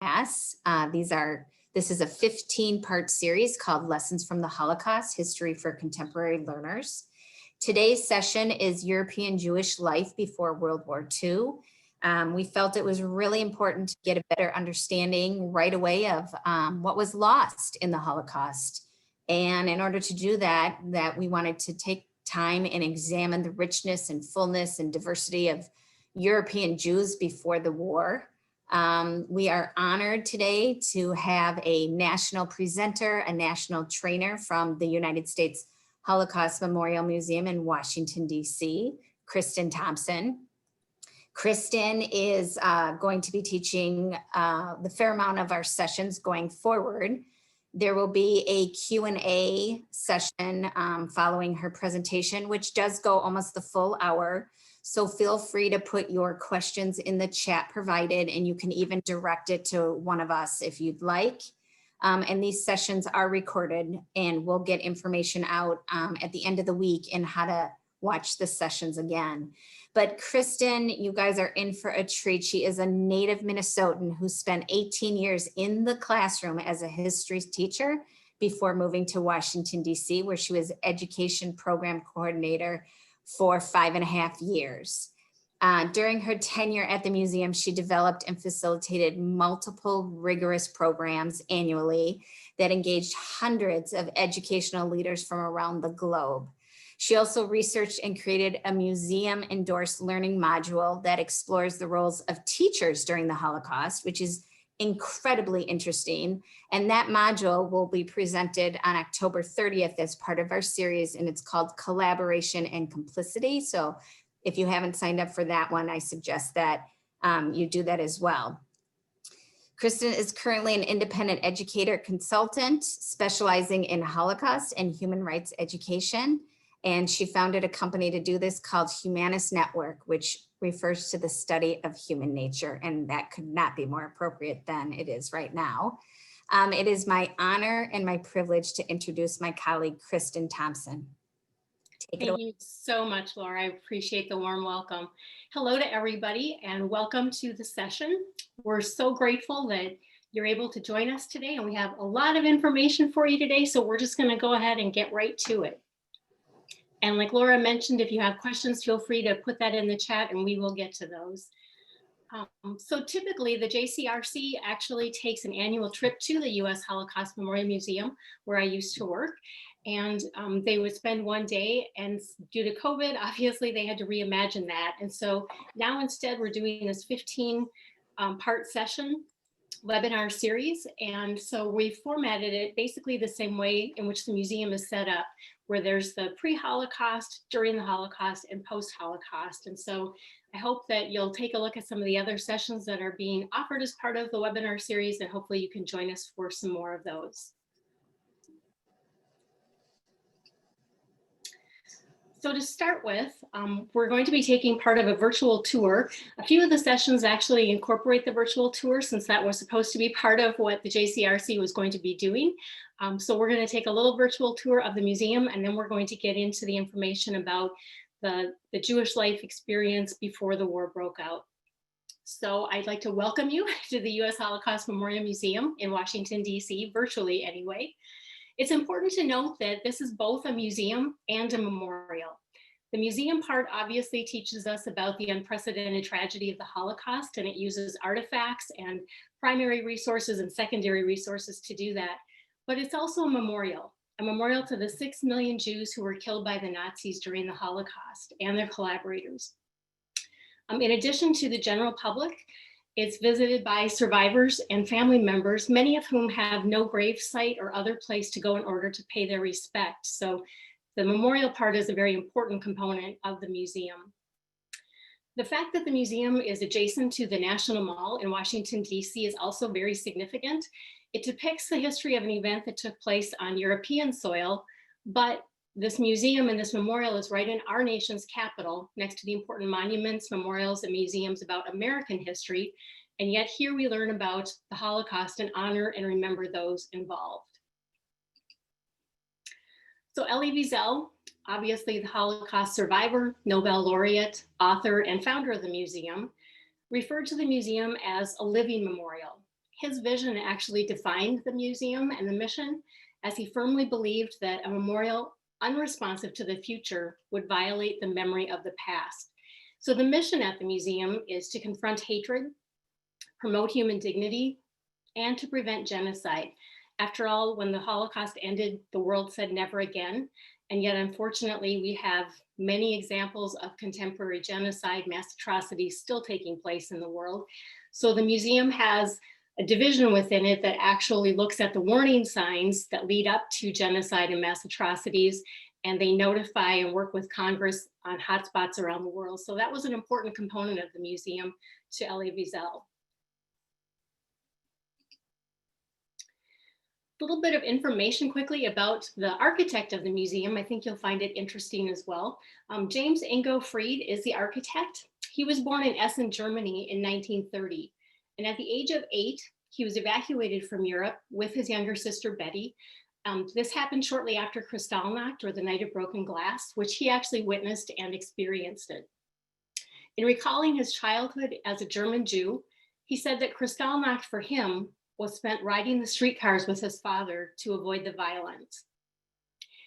class. This is a 15-part series called Lessons from the Holocaust, History for Contemporary Learners. Today's session is European Jewish Life Before World War II. We felt it was really important to get a better understanding right away of what was lost in the Holocaust. And in order to do that we wanted to take time and examine the richness and fullness and diversity of European Jews before the war. We are honored today to have a national presenter, a national trainer from the United States Holocaust Memorial Museum in Washington, D.C., Kristen Thompson. Kristen is going to be teaching the fair amount of our sessions going forward. There will be a Q&A session following her presentation, which does go almost the full hour. So feel free to put your questions in the chat provided, and you can even direct it to one of us if you'd like. And these sessions are recorded, and we'll get information out at the end of the week in how to watch the sessions again. But Kristen, you guys are in for a treat. She is a native Minnesotan who spent 18 years in the classroom as a history teacher before moving to Washington, D.C., where she was education program coordinator for 5.5 years. During her tenure at the museum, she developed and facilitated multiple rigorous programs annually that engaged hundreds of educational leaders from around the globe. She also researched and created a museum-endorsed learning module that explores the roles of teachers during the Holocaust, which is incredibly interesting. And that module will be presented on October 30th as part of our series, and it's called Collaboration and Complicity. So if you haven't signed up for that one, I suggest that you do that as well. Kristen is currently an independent educator consultant specializing in Holocaust and human rights education. And she founded a company to do this called Humanist Network, which refers to the study of human nature. And that could not be more appropriate than it is right now. It is my honor and my privilege to introduce my colleague, Kristen Thompson. Thank you so much, Laura. I appreciate the warm welcome. Hello to everybody and welcome to the session. We're so grateful that you're able to join us today, and we have a lot of information for you today. So we're just going to go ahead and get right to it. And like Laura mentioned, if you have questions, feel free to put that in the chat and we will get to those. So typically the JCRC actually takes an annual trip to the US Holocaust Memorial Museum, where I used to work. And they would spend one day, and due to COVID, obviously they had to reimagine that. And so now instead we're doing this 15-part session webinar series. And so we formatted it basically the same way in which the museum is set up, where there's the pre-Holocaust, during the Holocaust, and post-Holocaust. And so I hope that you'll take a look at some of the other sessions that are being offered as part of the webinar series, and hopefully you can join us for some more of those. So to start with, we're going to be taking part of a virtual tour. A few of the sessions actually incorporate the virtual tour, since that was supposed to be part of what the JCRC was going to be doing. So we're going to take a little virtual tour of the museum, and then we're going to get into the information about the Jewish life experience before the war broke out. So I'd like to welcome you to the US Holocaust Memorial Museum in Washington, D.C., virtually anyway. It's important to note that this is both a museum and a memorial. The museum part obviously teaches us about the unprecedented tragedy of the Holocaust, and it uses artifacts and primary resources and secondary resources to do that. But it's also a memorial to the 6 million Jews who were killed by the Nazis during the Holocaust and their collaborators. In addition to the general public, it's visited by survivors and family members, many of whom have no grave site or other place to go in order to pay their respect. So the memorial part is a very important component of the museum. The fact that the museum is adjacent to the National Mall in Washington, D.C. is also very significant. It depicts the history of an event that took place on European soil, but this museum and this memorial is right in our nation's capital, next to the important monuments, memorials, and museums about American history. And yet here we learn about the Holocaust and honor and remember those involved. So Elie Wiesel, obviously the Holocaust survivor, Nobel laureate, author, and founder of the museum, referred to the museum as a living memorial. His vision actually defined the museum and the mission, as he firmly believed that a memorial unresponsive to the future would violate the memory of the past. So the mission at the museum is to confront hatred, promote human dignity, and to prevent genocide. After all, when the Holocaust ended, the world said never again. And yet, unfortunately, we have many examples of contemporary genocide, mass atrocities still taking place in the world. So the museum has a division within it that actually looks at the warning signs that lead up to genocide and mass atrocities, and they notify and work with Congress on hotspots around the world. So that was an important component of the museum to Elie Wiesel. A little bit of information quickly about the architect of the museum. I think you'll find it interesting as well. James Ingo Fried is the architect. He was born in Essen, Germany in 1930. And at the age of 8, he was evacuated from Europe with his younger sister, Betty. This happened shortly after Kristallnacht, or the Night of Broken Glass, which he actually witnessed and experienced it. In recalling his childhood as a German Jew, he said that Kristallnacht for him was spent riding the streetcars with his father to avoid the violence.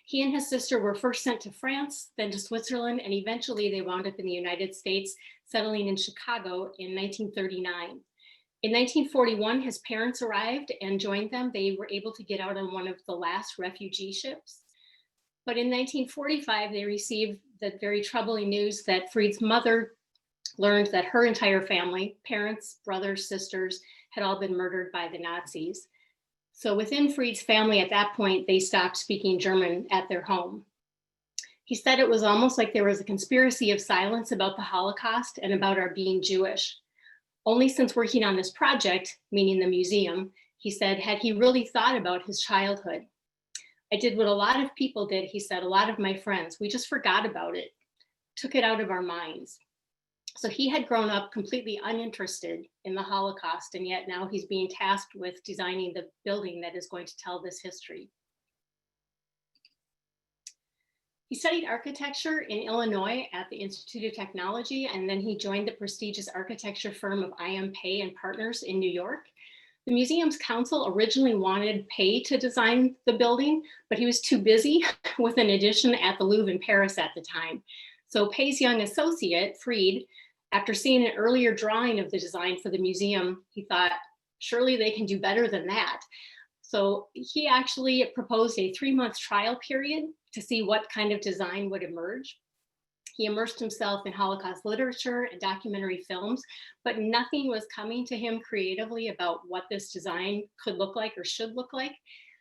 He and his sister were first sent to France, then to Switzerland, and eventually they wound up in the United States, settling in Chicago in 1939. In 1941, his parents arrived and joined them. They were able to get out on one of the last refugee ships. But in 1945, they received the very troubling news that Fried's mother learned that her entire family, parents, brothers, sisters, had all been murdered by the Nazis. So within Fried's family at that point, they stopped speaking German at their home. He said it was almost like there was a conspiracy of silence about the Holocaust and about our being Jewish. Only since working on this project, meaning the museum, he said, had he really thought about his childhood. I did what a lot of people did, he said, a lot of my friends, we just forgot about it, took it out of our minds. So he had grown up completely uninterested in the Holocaust, and yet now he's being tasked with designing the building that is going to tell this history. He studied architecture in Illinois at the Institute of Technology, and then he joined the prestigious architecture firm of I.M. Pei and Partners in New York. The museum's council originally wanted Pei to design the building, but he was too busy with an addition at the Louvre in Paris at the time. So Pei's young associate, Fried, after seeing an earlier drawing of the design for the museum, he thought, surely they can do better than that. So he actually proposed a 3-month trial period to see what kind of design would emerge. He immersed himself in Holocaust literature and documentary films, but nothing was coming to him creatively about what this design could look like or should look like.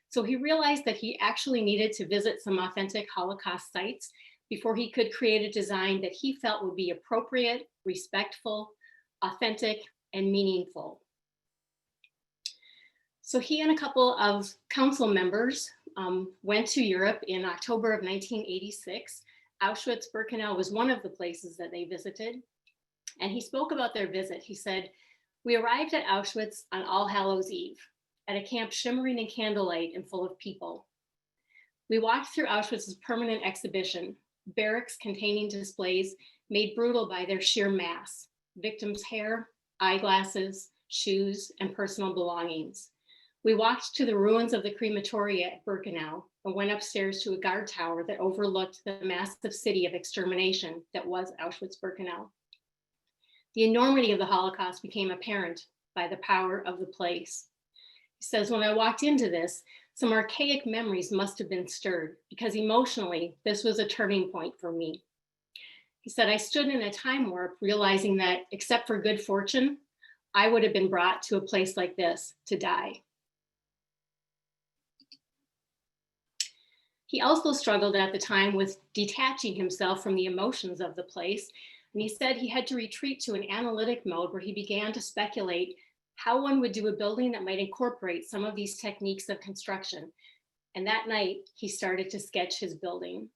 So he realized that he actually needed to visit some authentic Holocaust sites before he could create a design that he felt would be appropriate, respectful, authentic, and meaningful. So he and a couple of council members went to Europe in October of 1986. Auschwitz-Birkenau was one of the places that they visited. And he spoke about their visit. He said, we arrived at Auschwitz on All Hallows Eve, at a camp shimmering in candlelight and full of people. We walked through Auschwitz's permanent exhibition, barracks containing displays made brutal by their sheer mass, victims' hair, eyeglasses, shoes, and personal belongings. We walked to the ruins of the crematoria at Birkenau and went upstairs to a guard tower that overlooked the massive city of extermination that was Auschwitz-Birkenau. The enormity of the Holocaust became apparent by the power of the place. He says, when I walked into this, some archaic memories must have been stirred because emotionally, this was a turning point for me. He said, I stood in a time warp realizing that except for good fortune, I would have been brought to a place like this to die. He also struggled at the time with detaching himself from the emotions of the place. And he said he had to retreat to an analytic mode where he began to speculate how one would do a building that might incorporate some of these techniques of construction. And that night, he started to sketch his building.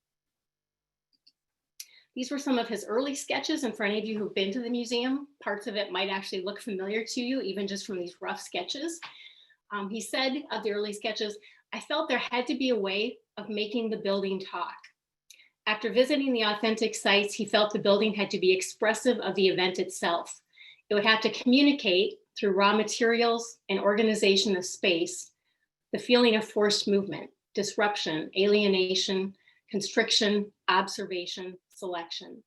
These were some of his early sketches, and for any of you who've been to the museum, parts of it might actually look familiar to you, even just from these rough sketches. He said of the early sketches, I felt there had to be a way of making the building talk. After visiting the authentic sites, he felt the building had to be expressive of the event itself. It would have to communicate through raw materials and organization of space, the feeling of forced movement, disruption, alienation, constriction, observation, selection.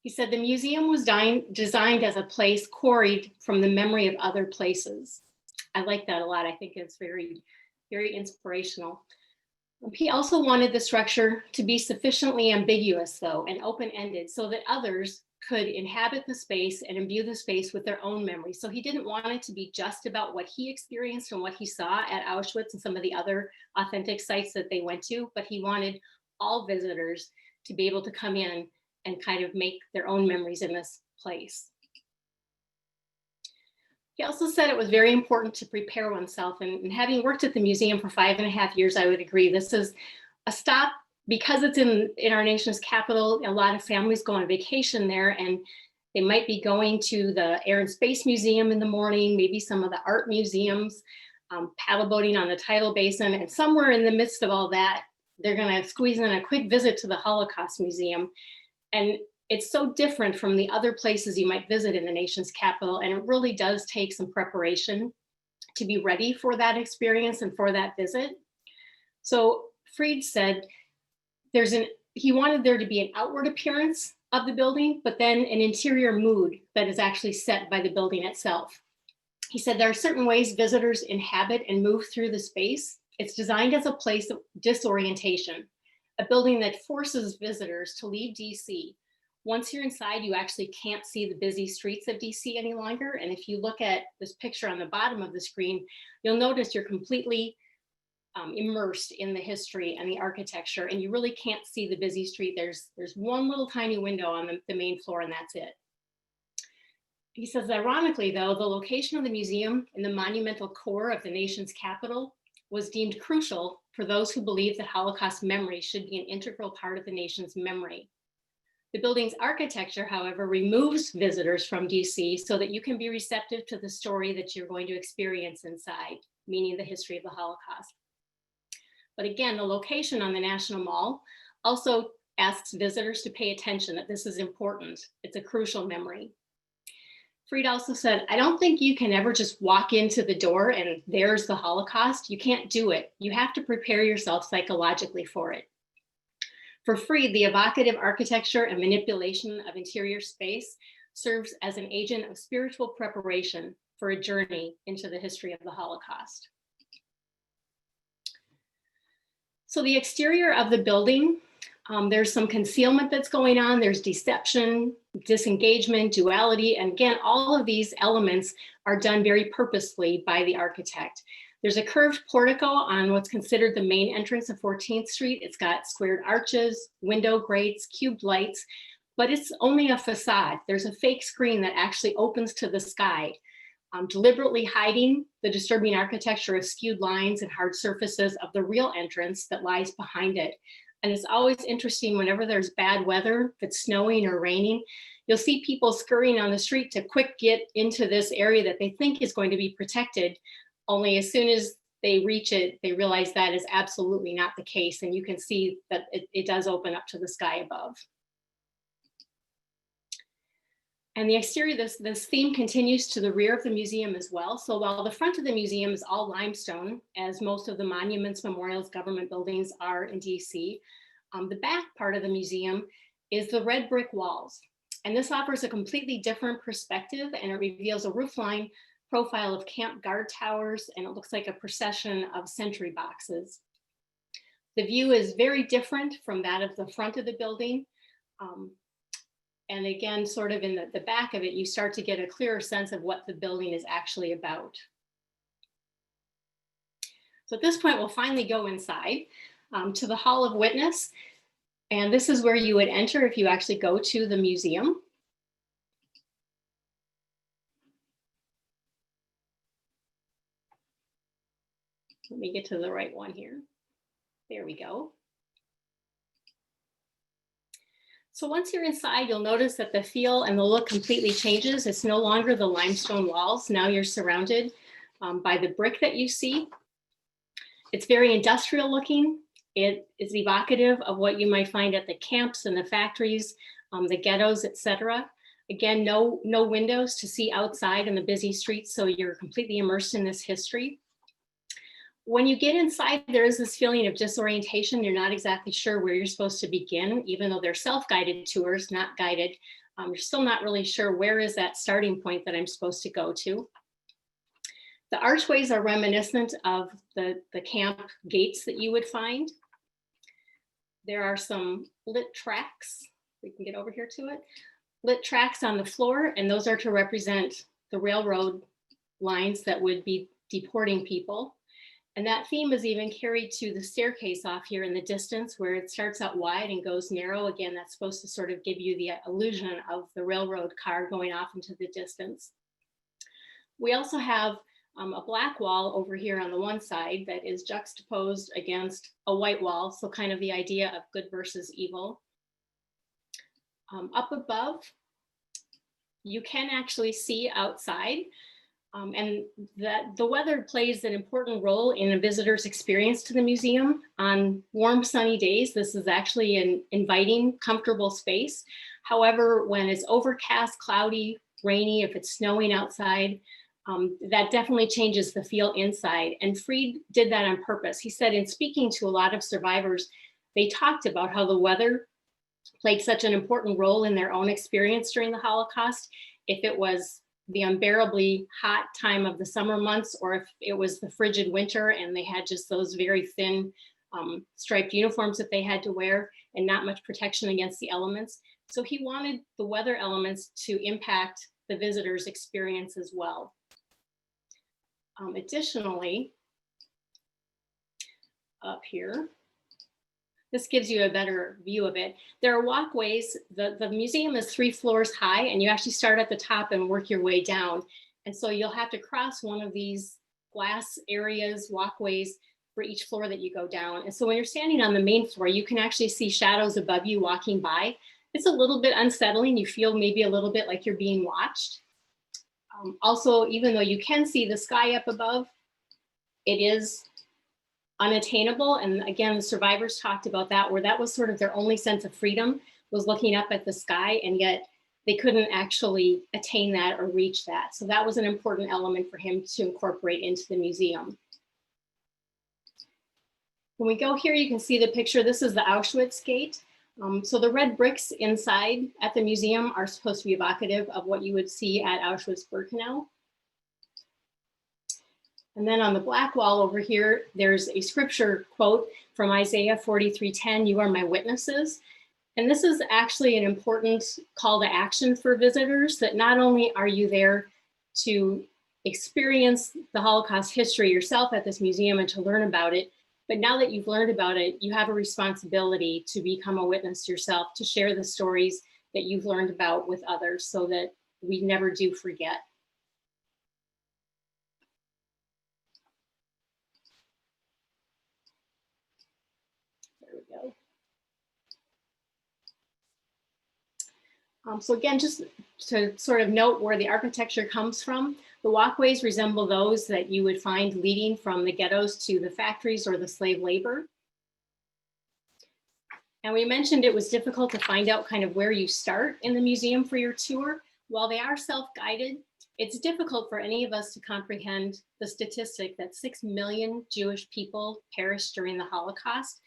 He said the museum was designed as a place quarried from the memory of other places. I like that a lot. I think it's very, very inspirational. He also wanted the structure to be sufficiently ambiguous, though, and open-ended so that others could inhabit the space and imbue the space with their own memories. So he didn't want it to be just about what he experienced and what he saw at Auschwitz and some of the other authentic sites that they went to, but he wanted all visitors to be able to come in and kind of make their own memories in this place. He also said it was very important to prepare oneself, and having worked at the museum for 5.5 years, I would agree. This is a stop because it's in our nation's capital. A lot of families go on vacation there, and they might be going to the Air and Space Museum in the morning, maybe some of the art museums, paddle boating on the tidal basin, and somewhere in the midst of all that, they're going to squeeze in a quick visit to the Holocaust Museum. And it's so different from the other places you might visit in the nation's capital, and it really does take some preparation to be ready for that experience and for that visit. So Fried said he wanted there to be an outward appearance of the building, but then an interior mood that is actually set by the building itself. He said there are certain ways visitors inhabit and move through the space. It's designed as a place of disorientation, a building that forces visitors to leave DC. Once you're inside, you actually can't see the busy streets of DC any longer. And if you look at this picture on the bottom of the screen, you'll notice you're completely immersed in the history and the architecture, and you really can't see the busy street. There's one little tiny window on the main floor, and that's it. He says, ironically, though, the location of the museum in the monumental core of the nation's capital was deemed crucial for those who believe that Holocaust memory should be an integral part of the nation's memory. The building's architecture, however, removes visitors from DC so that you can be receptive to the story that you're going to experience inside, meaning the history of the Holocaust. But again, the location on the National Mall also asks visitors to pay attention, that this is important. It's a crucial memory. Fried also said, I don't think you can ever just walk into the door and there's the Holocaust. You can't do it. You have to prepare yourself psychologically for it. For Fried, the evocative architecture and manipulation of interior space serves as an agent of spiritual preparation for a journey into the history of the Holocaust. So the exterior of the building, there's some concealment that's going on. There's deception, disengagement, duality. And again, all of these elements are done very purposefully by the architect. There's a curved portico on what's considered the main entrance of 14th Street. It's got squared arches, window grates, cubed lights, but it's only a facade. There's a fake screen that actually opens to the sky, deliberately hiding the disturbing architecture of skewed lines and hard surfaces of the real entrance that lies behind it. And it's always interesting whenever there's bad weather, if it's snowing or raining, you'll see people scurrying on the street to quick get into this area that they think is going to be protected. Only as soon as they reach it, they realize that is absolutely not the case. And you can see that it does open up to the sky above. And the exterior, this theme continues to the rear of the museum as well. So while the front of the museum is all limestone, as most of the monuments, memorials, government buildings are in DC, the back part of the museum is the red brick walls. And this offers a completely different perspective, and it reveals a roofline profile of camp guard towers, and it looks like a procession of sentry boxes. The view is very different from that of the front of the building. And again, sort of in the back of it, you start to get a clearer sense of what the building is actually about. So at this point, we'll finally go inside to the Hall of Witness. And this is where you would enter if you actually go to the museum. Let me get to the right one here. There we go. So once you're inside, you'll notice that the feel and the look completely changes. It's no longer the limestone walls. Now you're surrounded by the brick that you see. It's very industrial looking. It is evocative of what you might find at the camps and the factories, the ghettos, etc. Again, no windows to see outside in the busy streets, so you're completely immersed in this history. When you get inside, there is this feeling of disorientation. You're not exactly sure where you're supposed to begin, even though they're self-guided tours, not guided. You're still not really sure where is that starting point that I'm supposed to go to. The archways are reminiscent of the camp gates that you would find. There are some lit tracks. We can get over here to it. Lit tracks on the floor, and those are to represent the railroad lines that would be deporting people. And that theme is even carried to the staircase off here in the distance, where it starts out wide and goes narrow. Again, that's supposed to sort of give you the illusion of the railroad car going off into the distance. We also have a black wall over here on the one side that is juxtaposed against a white wall. So kind of the idea of good versus evil. Up above, you can actually see outside. And that the weather plays an important role in a visitor's experience to the museum. On warm, sunny days, this is actually an inviting, comfortable space. However, when it's overcast, cloudy, rainy, if it's snowing outside, that definitely changes the feel inside. And Fried did that on purpose. He said in speaking to a lot of survivors, they talked about how the weather played such an important role in their own experience during the Holocaust. If it was the unbearably hot time of the summer months, or if it was the frigid winter and they had just those very thin striped uniforms that they had to wear and not much protection against the elements. So he wanted the weather elements to impact the visitor's experience as well. Additionally, up here, this gives you a better view of it. There are walkways. The museum is 3 floors high, and you actually start at the top and work your way down. And so you'll have to cross one of these glass areas, walkways, for each floor that you go down. And so when you're standing on the main floor, you can actually see shadows above you walking by. It's a little bit unsettling. You feel maybe a little bit like you're being watched. Also, even though you can see the sky up above, it is unattainable. And again, the survivors talked about that, where that was sort of their only sense of freedom, was looking up at the sky, and yet they couldn't actually attain that or reach that. So that was an important element for him to incorporate into the museum. When we go here, you can see the picture. This is the Auschwitz gate. So the red bricks inside at the museum are supposed to be evocative of what you would see at Auschwitz-Birkenau. And then on the black wall over here, there's a scripture quote from Isaiah 43:10, "You are my witnesses." And this is actually an important call to action for visitors, that not only are you there to experience the Holocaust history yourself at this museum and to learn about it, but now that you've learned about it, you have a responsibility to become a witness yourself, to share the stories that you've learned about with others, so that we never do forget. There we go. So again, just to sort of note where the architecture comes from, the walkways resemble those that you would find leading from the ghettos to the factories or the slave labor. And we mentioned it was difficult to find out kind of where you start in the museum for your tour. While they are self-guided, it's difficult for any of us to comprehend the statistic that 6 million Jewish people perished during the Holocaust.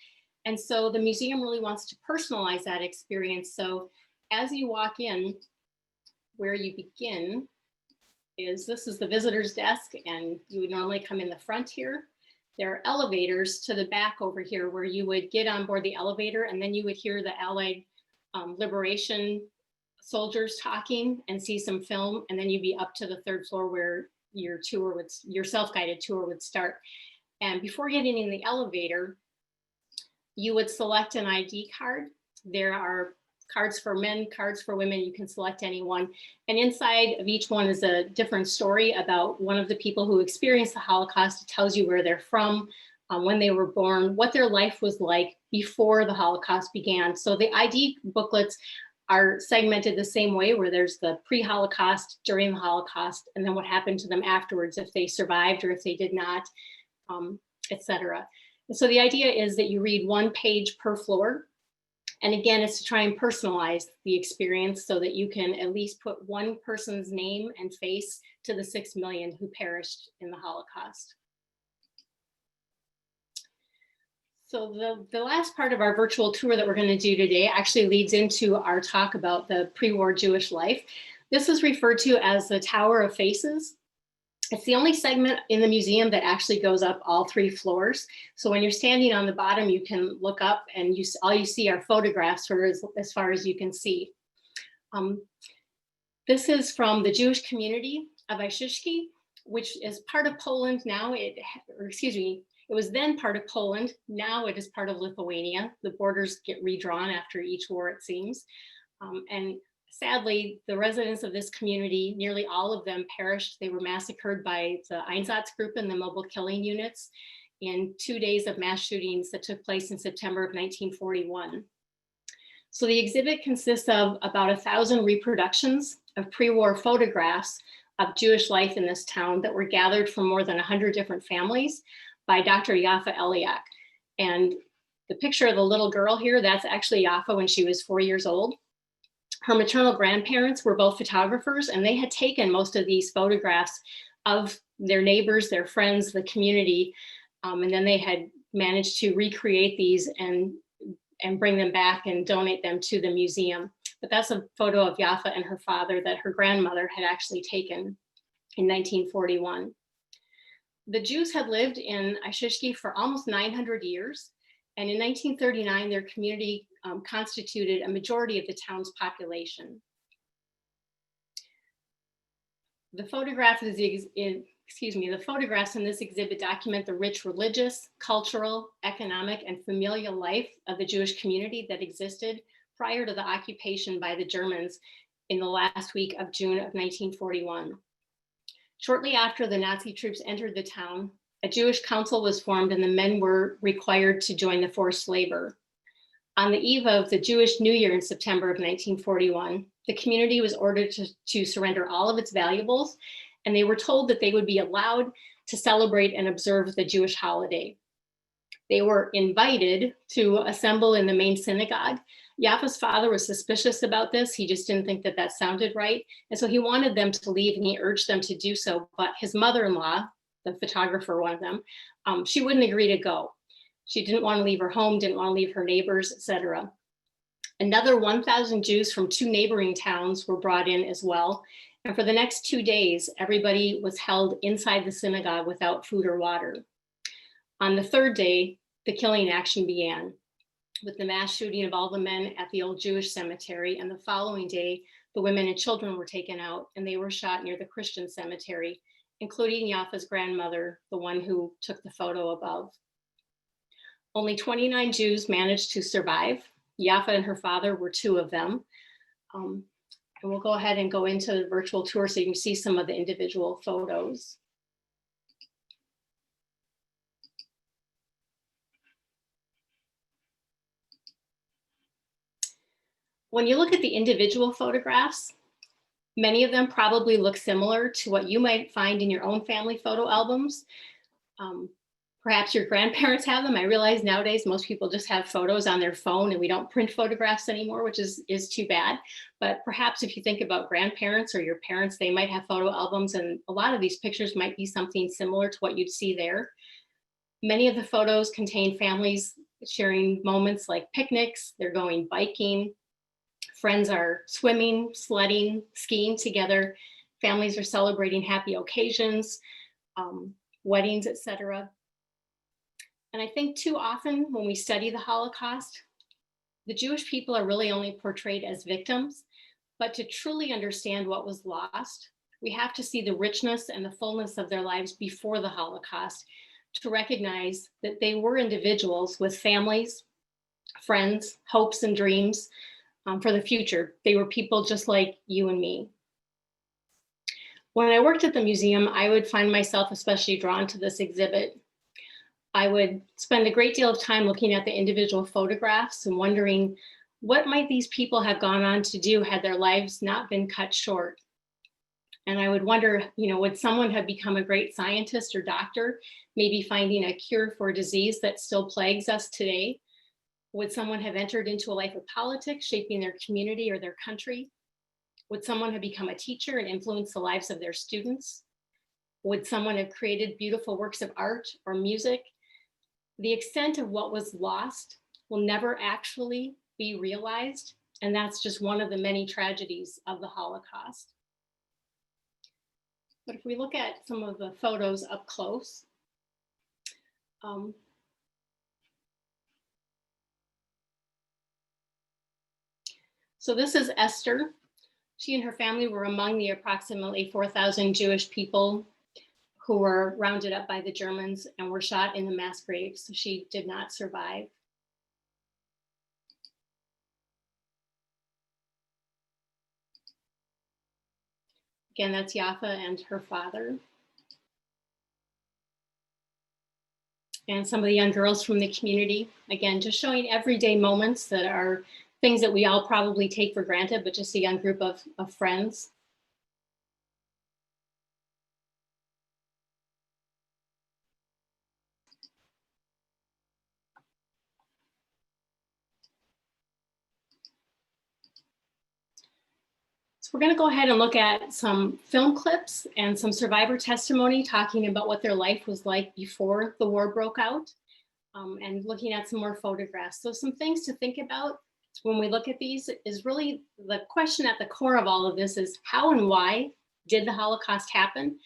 And so the museum really wants to personalize that experience. So as you walk in, where you begin is, this is the visitor's desk, and you would normally come in the front here. There are elevators to the back over here where you would get on board the elevator, and then you would hear the Allied liberation soldiers talking and see some film, and then you'd be up to the 3rd floor where your tour would, your self-guided tour would start. And before getting in the elevator, you would select an ID card. There are cards for men, cards for women, you can select any one. And inside of each one is a different story about one of the people who experienced the Holocaust. It tells you where they're from, when they were born, what their life was like before the Holocaust began. So the ID booklets are segmented the same way, where there's the pre-Holocaust, during the Holocaust, and then what happened to them afterwards, if they survived or if they did not, etc. And so the idea is that you read 1 page per floor. And again, it's to try and personalize the experience so that you can at least put one person's name and face to the 6 million who perished in the Holocaust. So the last part of our virtual tour that we're going to do today actually leads into our talk about the pre-war Jewish life. This is referred to as the Tower of Faces. It's the only segment in the museum that actually goes up all 3 floors. So when you're standing on the bottom, you can look up and all you see are photographs for as far as you can see. This is from the Jewish community of Ismir, which is part of Poland now. It was then part of Poland. Now it is part of Lithuania. The borders get redrawn after each war, it seems. And sadly, the residents of this community, nearly all of them perished. They were massacred by the Einsatz group and the mobile killing units in 2 days of mass shootings that took place in September of 1941. So the exhibit consists of about 1,000 reproductions of pre-war photographs of Jewish life in this town that were gathered from more than 100 different families by Dr. Yaffa Eliak. And the picture of the little girl here, that's actually Yaffa when she was 4 years old. Her maternal grandparents were both photographers, and they had taken most of these photographs of their neighbors, their friends, the community, and then they had managed to recreate these and bring them back and donate them to the museum. But that's a photo of Yaffa and her father that her grandmother had actually taken in 1941. The Jews had lived in Ismir for almost 900 years. And in 1939, their community constituted a majority of the town's population. The photographs in this exhibit document the rich religious, cultural, economic, and familial life of the Jewish community that existed prior to the occupation by the Germans in the last week of June of 1941. Shortly after the Nazi troops entered the town, a Jewish council was formed and the men were required to join the forced labor. On the eve of the Jewish New Year in September of 1941, the community was ordered to surrender all of its valuables, and they were told that they would be allowed to celebrate and observe the Jewish holiday. They were invited to assemble in the main synagogue. Yaffa's father was suspicious about this. He just didn't think that that sounded right. And so he wanted them to leave and he urged them to do so. But his mother-in-law, the photographer, one of them, she wouldn't agree to go. She didn't want to leave her home, didn't want to leave her neighbors, etc. Another 1,000 Jews from 2 neighboring towns were brought in as well. And for the next 2 days, everybody was held inside the synagogue without food or water. On the 3rd day, the killing action began with the mass shooting of all the men at the old Jewish cemetery. And the following day, the women and children were taken out and they were shot near the Christian cemetery, including Yaffa's grandmother, the one who took the photo above. Only 29 Jews managed to survive. Yaffa and her father were 2 of them. And we'll go ahead and go into the virtual tour so you can see some of the individual photos. When you look at the individual photographs, many of them probably look similar to what you might find in your own family photo albums. Perhaps your grandparents have them. I realize nowadays most people just have photos on their phone and we don't print photographs anymore, which is too bad. But perhaps if you think about grandparents or your parents, they might have photo albums, and a lot of these pictures might be something similar to what you'd see there. Many of the photos contain families sharing moments like picnics, they're going biking, friends are swimming, sledding, skiing together, families are celebrating happy occasions, weddings, etc. And I think too often when we study the Holocaust, the Jewish people are really only portrayed as victims, but to truly understand what was lost, we have to see the richness and the fullness of their lives before the Holocaust to recognize that they were individuals with families, friends, hopes and dreams for the future. They were people just like you and me. When I worked at the museum, I would find myself especially drawn to this exhibit. I would spend a great deal of time looking at the individual photographs and wondering what might these people have gone on to do had their lives not been cut short. And I would wonder, would someone have become a great scientist or doctor, maybe finding a cure for a disease that still plagues us today? Would someone have entered into a life of politics, shaping their community or their country? Would someone have become a teacher and influenced the lives of their students? Would someone have created beautiful works of art or music? The extent of what was lost will never actually be realized, and that's just one of the many tragedies of the Holocaust. But if we look at some of the photos up close, so this is Esther. She and her family were among the approximately 4,000 Jewish people who were rounded up by the Germans and were shot in the mass graves. So she did not survive. Again, that's Yafa and her father. And some of the young girls from the community, again, just showing everyday moments that are things that we all probably take for granted, but just a young group of friends. So we're going to go ahead and look at some film clips and some survivor testimony talking about what their life was like before the war broke out, and looking at some more photographs. So some things to think about when we look at these is really the question at the core of all of this is how and why did the Holocaust happen?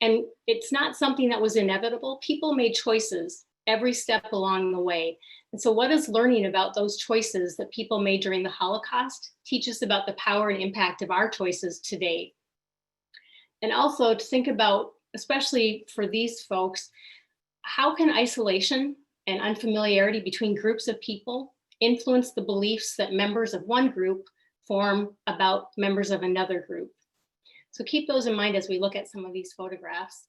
And it's not something that was inevitable. People made choices every step along the way. And so what is learning about those choices that people made during the Holocaust teach us about the power and impact of our choices today? And also to think about, especially for these folks, how can isolation and unfamiliarity between groups of people influence the beliefs that members of one group form about members of another group? So keep those in mind as we look at some of these photographs.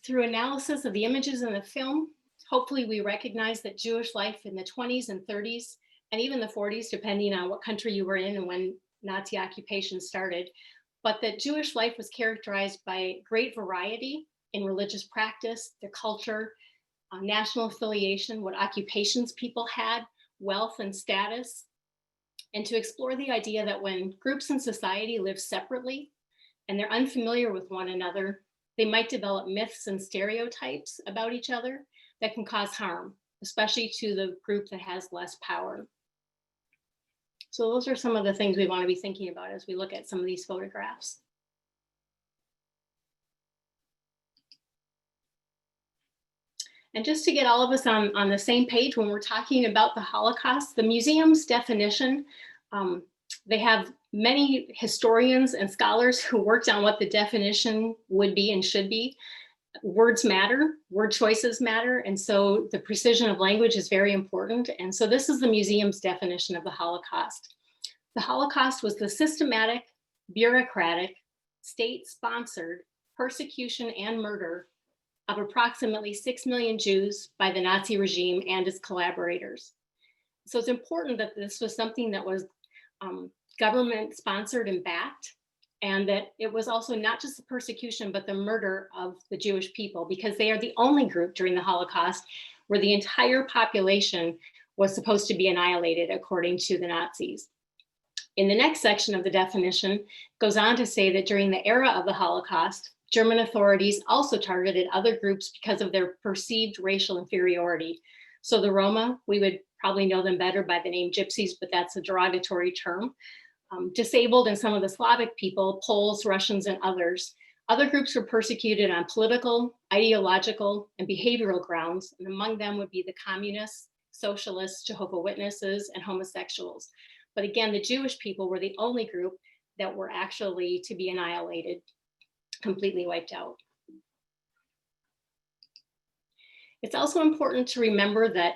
Through analysis of the images in the film, hopefully we recognize that Jewish life in the 20s and 30s, and even the 40s, depending on what country you were in and when Nazi occupation started, but that Jewish life was characterized by great variety in religious practice, their culture, national affiliation, what occupations people had, wealth and status, and to explore the idea that when groups in society live separately and they're unfamiliar with one another, they might develop myths and stereotypes about each other that can cause harm, especially to the group that has less power. So those are some of the things we want to be thinking about as we look at some of these photographs. And just to get all of us on the same page when we're talking about the Holocaust, the museum's definition, they have many historians and scholars who worked on what the definition would be and should be. Words matter, word choices matter, and so the precision of language is very important. And so this is the museum's definition of the Holocaust. The Holocaust was the systematic, bureaucratic, state-sponsored persecution and murder of approximately 6 million Jews by the Nazi regime and its collaborators. So it's important that this was something that was government sponsored and backed, and that it was also not just the persecution, but the murder of the Jewish people, because they are the only group during the Holocaust where the entire population was supposed to be annihilated according to the Nazis. In the next section of the definition, it goes on to say that during the era of the Holocaust, German authorities also targeted other groups because of their perceived racial inferiority. So the Roma, we would probably know them better by the name gypsies, but that's a derogatory term. Disabled and some of the Slavic people, Poles, Russians, and others. Other groups were persecuted on political, ideological, and behavioral grounds, and among them would be the communists, socialists, Jehovah's Witnesses, and homosexuals. But again, the Jewish people were the only group that were actually to be annihilated, completely wiped out. It's also important to remember that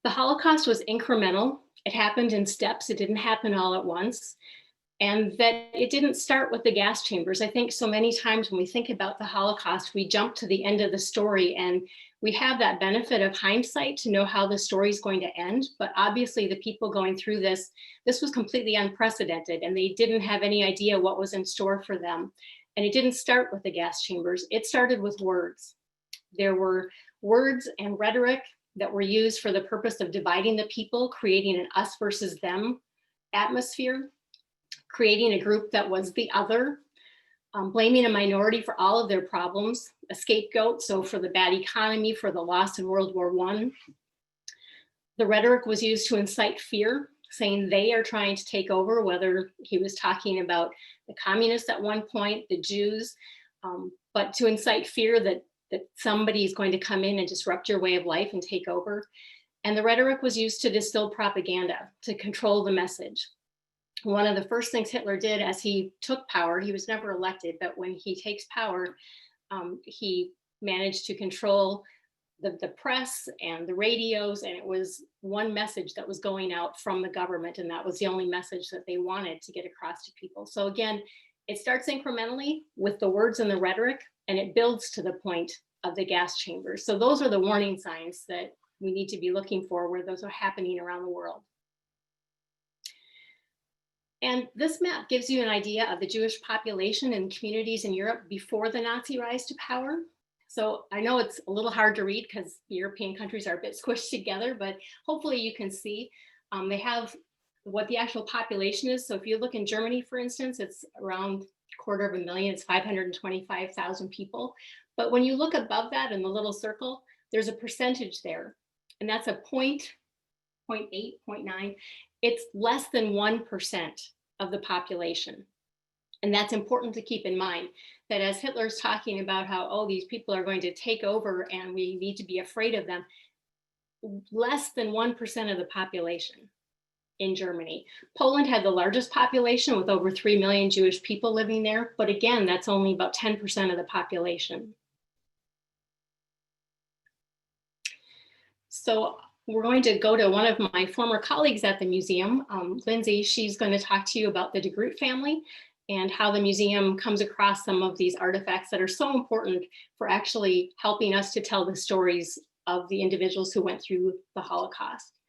the Holocaust was incremental. It happened in steps. It didn't happen all at once. And that it didn't start with the gas chambers. I think so many times when we think about the Holocaust, we jump to the end of the story, and we have that benefit of hindsight to know how the story is going to end. But obviously the people going through this was completely unprecedented, and they didn't have any idea what was in store for them. And it didn't start with the gas chambers. It started with words. There were words and rhetoric that were used for the purpose of dividing the people, creating an us versus them atmosphere, creating a group that was the other, blaming a minority for all of their problems, a scapegoat, so for the bad economy, for the loss in World War I. The rhetoric was used to incite fear, saying they are trying to take over, whether he was talking about the communists at one point, the Jews, but to incite fear that somebody is going to come in and disrupt your way of life and take over. And the rhetoric was used to distill propaganda, to control the message. One of the first things Hitler did as he took power, he was never elected, but when he takes power, he managed to control the press and the radios, and it was one message that was going out from the government, and that was the only message that they wanted to get across to people. So again, it starts incrementally with the words and the rhetoric, and it builds to the point of the gas chambers. So those are the warning signs that we need to be looking for where those are happening around the world. And this map gives you an idea of the Jewish population and communities in Europe before the Nazi rise to power. So I know it's a little hard to read because European countries are a bit squished together, but hopefully you can see they have what the actual population is. So if you look in Germany, for instance, it's around 250,000, it's 525,000 people. But when you look above that in the little circle, there's a percentage there, and that's a 0.8, 0.9. It's less than 1% of the population. And that's important to keep in mind, that as Hitler's talking about how, oh, these people are going to take over and we need to be afraid of them, less than 1% of the population in Germany. Poland had the largest population with over 3 million Jewish people living there. But again, that's only about 10% of the population. So we're going to go to one of my former colleagues at the museum, Lindsay. She's going to talk to you about the de Groot family and how the museum comes across some of these artifacts that are so important for actually helping us to tell the stories of the individuals who went through the Holocaust.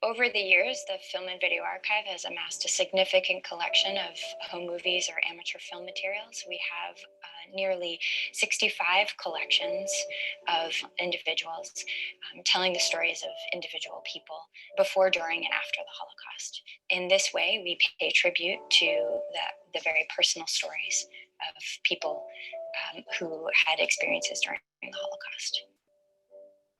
Over the years, the Film and Video Archive has amassed a significant collection of home movies or amateur film materials. We have nearly 65 collections of individuals telling the stories of individual people before, during, and after the Holocaust. In this way, we pay tribute to the very personal stories of people who had experiences during the Holocaust.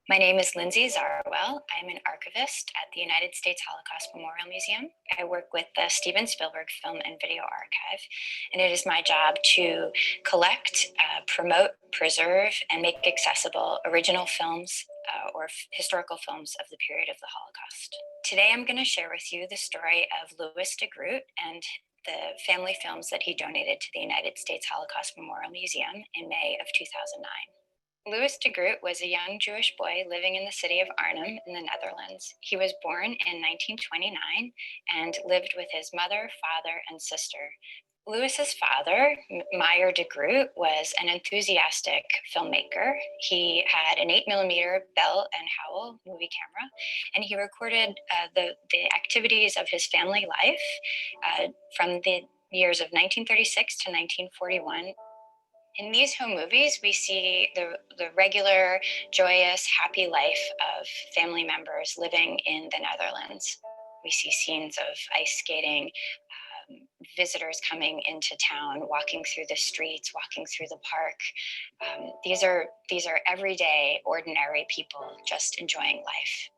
My name is Lindsay Zarwell. I'm an archivist at the United States Holocaust Memorial Museum. I work with the Steven Spielberg Film and Video Archive, and it is my job to collect, promote, preserve, and make accessible original films or historical films of the period of the Holocaust. Today, I'm going to share with you the story of Louis de Groot and the family films that he donated to the United States Holocaust Memorial Museum in May of 2009. Louis de Groot was a young Jewish boy living in the city of Arnhem in the Netherlands. He was born in 1929 and lived with his mother, father, and sister. Louis's father, Meyer de Groot, was an enthusiastic filmmaker. He had an 8mm Bell and Howell movie camera, and he recorded the activities of his family life from the years of 1936 to 1941. In these home movies, we see the regular, joyous, happy life of family members living in the Netherlands. We see scenes of ice skating, visitors coming into town, walking through the streets, walking through the park. These are everyday, ordinary people just enjoying life.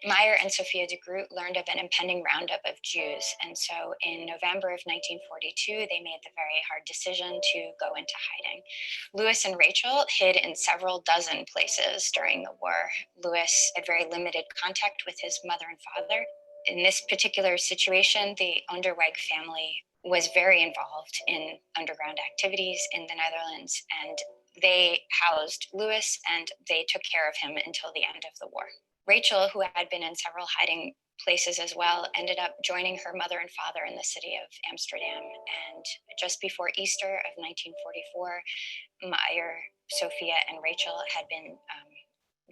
Meyer and Sophia de Groot learned of an impending roundup of Jews, and so in November of 1942, they made the very hard decision to go into hiding. Louis and Rachel hid in several dozen places during the war. Louis had very limited contact with his mother and father. In this particular situation, the Onderweg family was very involved in underground activities in the Netherlands, and they housed Louis and they took care of him until the end of the war. Rachel, who had been in several hiding places as well, ended up joining her mother and father in the city of Amsterdam. And just before Easter of 1944, Meyer, Sophia, and Rachel had been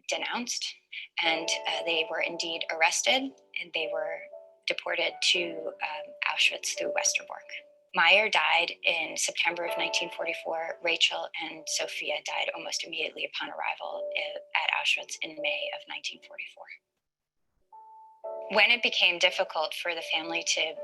denounced, and they were indeed arrested, and they were deported to Auschwitz through Westerbork. Meyer died in September of 1944. Rachel and Sophia died almost immediately upon arrival at Auschwitz in May of 1944. When it became difficult for the family to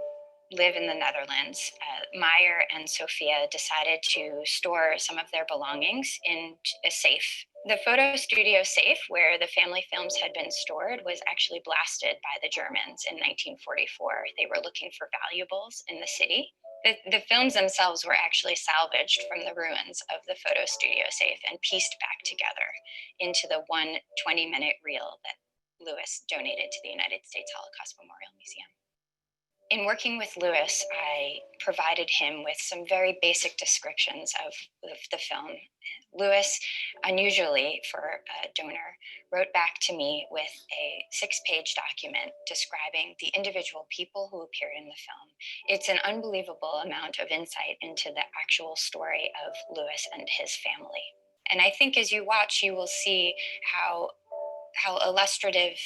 live in the Netherlands, Meyer and Sophia decided to store some of their belongings in a safe. The photo studio safe where the family films had been stored was actually blasted by the Germans in 1944. They were looking for valuables in the city. The films themselves were actually salvaged from the ruins of the photo studio safe and pieced back together into the one 20-minute reel that Lewis donated to the United States Holocaust Memorial Museum. In working with Lewis, I provided him with some very basic descriptions of the film. Lewis, unusually for a donor, wrote back to me with a 6-page document describing the individual people who appeared in the film. It's an unbelievable amount of insight into the actual story of Lewis and his family. And I think as you watch, you will see how illustrative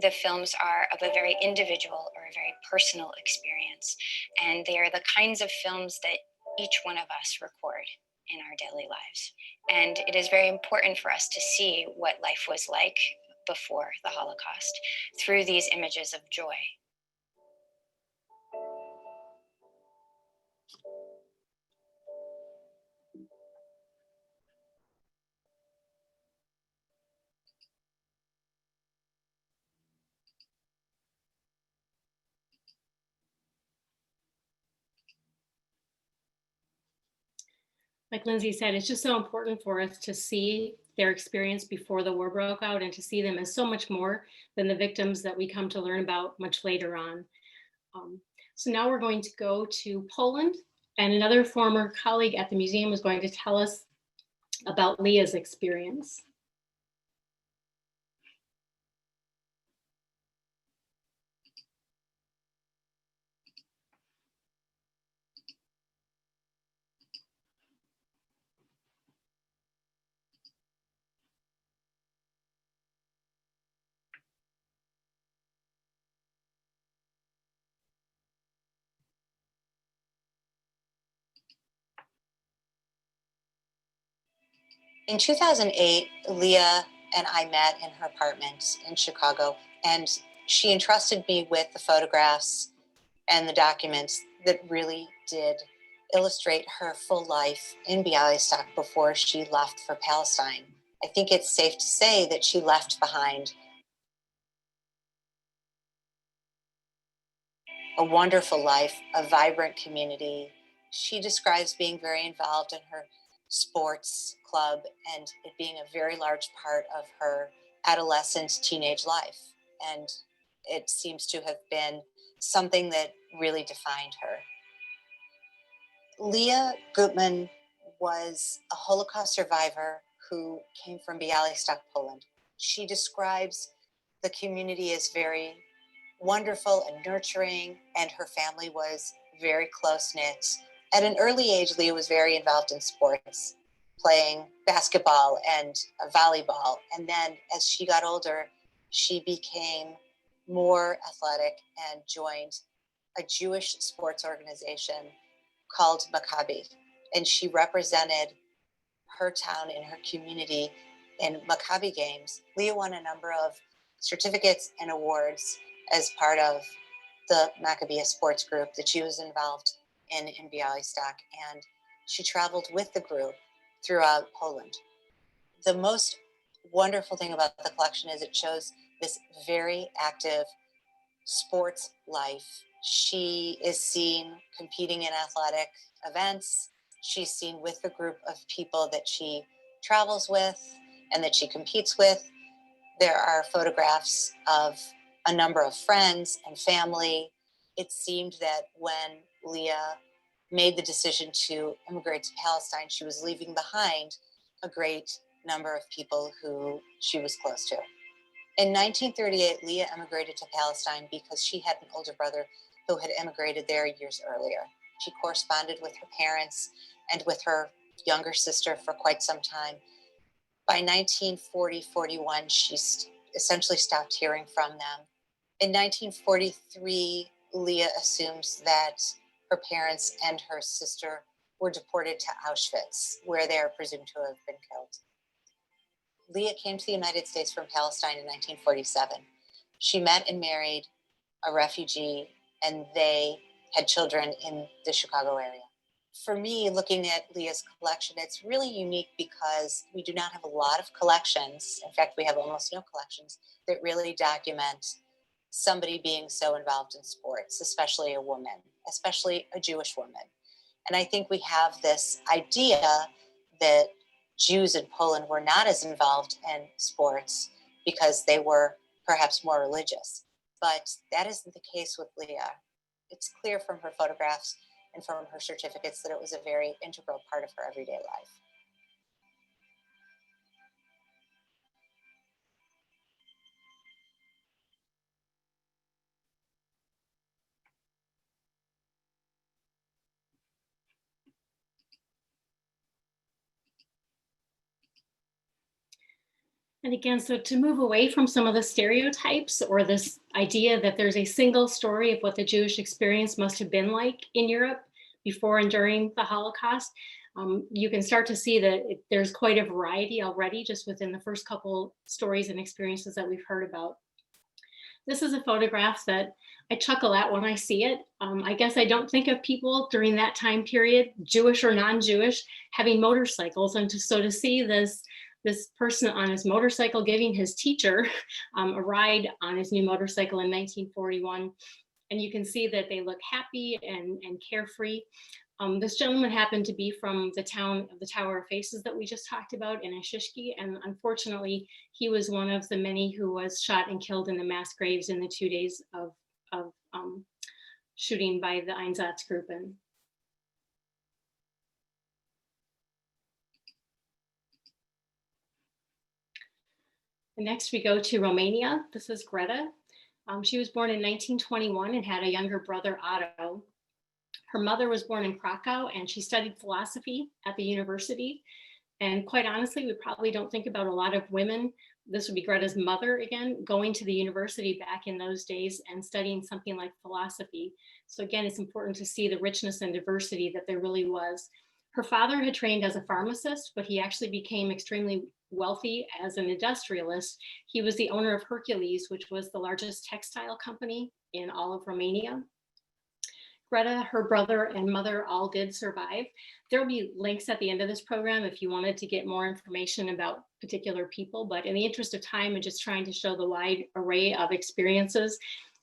the films are of a very individual or a very personal experience. And they are the kinds of films that each one of us record in our daily lives. And it is very important for us to see what life was like before the Holocaust through these images of joy. Like Lindsay said, it's just so important for us to see their experience before the war broke out and to see them as so much more than the victims that we come to learn about much later on. So now we're going to go to Poland, and another former colleague at the museum is going to tell us about Leah's experience. In 2008, Leah and I met in her apartment in Chicago, and she entrusted me with the photographs and the documents that really did illustrate her full life in Bialystok before she left for Palestine. I think it's safe to say that she left behind a wonderful life, a vibrant community. She describes being very involved in her sports club and it being a very large part of her adolescent teenage life. And it seems to have been something that really defined her. Leah Gutman was a Holocaust survivor who came from Bialystok, Poland. She describes the community as very wonderful and nurturing, and her family was very close-knit. At an early age, Leah was very involved in sports, playing basketball and volleyball. And then as she got older, she became more athletic and joined a Jewish sports organization called Maccabi. And she represented her town and her community in Maccabi games. Leah won a number of certificates and awards as part of the Maccabi sports group that she was involved in Bialystok, and she traveled with the group throughout Poland. The most wonderful thing about the collection is it shows this very active sports life. She is seen competing in athletic events. She's seen with the group of people that she travels with and that she competes with. There are photographs of a number of friends and family. It seemed that when Leah made the decision to immigrate to Palestine, she was leaving behind a great number of people who she was close to. In 1938, Leah emigrated to Palestine because she had an older brother who had emigrated there years earlier. She corresponded with her parents and with her younger sister for quite some time. By 1940-41, she essentially stopped hearing from them. In 1943, Leah assumes that her parents and her sister were deported to Auschwitz, where they are presumed to have been killed. Leah came to the United States from Palestine in 1947. She met and married a refugee, and they had children in the Chicago area. For me, looking at Leah's collection, it's really unique because we do not have a lot of collections. In fact, we have almost no collections that really document somebody being so involved in sports, especially a woman, especially a Jewish woman. And I think we have this idea that Jews in Poland were not as involved in sports because they were perhaps more religious. But that isn't the case with Leah. It's clear from her photographs and from her certificates that it was a very integral part of her everyday life. And again, so to move away from some of the stereotypes or this idea that there's a single story of what the Jewish experience must have been like in Europe before and during the Holocaust, you can start to see that there's quite a variety already just within the first couple stories and experiences that we've heard about. This is a photograph that I chuckle at when I see it. I guess I don't think of people during that time period, Jewish or non-Jewish, having motorcycles. And so to see this person on his motorcycle giving his teacher a ride on his new motorcycle in 1941. And you can see that they look happy and carefree. This gentleman happened to be from the town of the Tower of Faces that we just talked about in Ashishki. And unfortunately, he was one of the many who was shot and killed in the mass graves in the 2 days of shooting by the Einsatzgruppen. Next, we go to Romania. This is Greta. She was born in 1921 and had a younger brother, Otto. Her mother was born in Krakow and she studied philosophy at the university. And quite honestly, we probably don't think about a lot of women. This would be Greta's mother again, going to the university back in those days and studying something like philosophy. So again, it's important to see the richness and diversity that there really was. Her father had trained as a pharmacist, but he actually became extremely wealthy as an industrialist. He was the owner of Hercules, which was the largest textile company in all of Romania. Greta, her brother, and mother all did survive. There will be links at the end of this program if you wanted to get more information about particular people, but in the interest of time and just trying to show the wide array of experiences,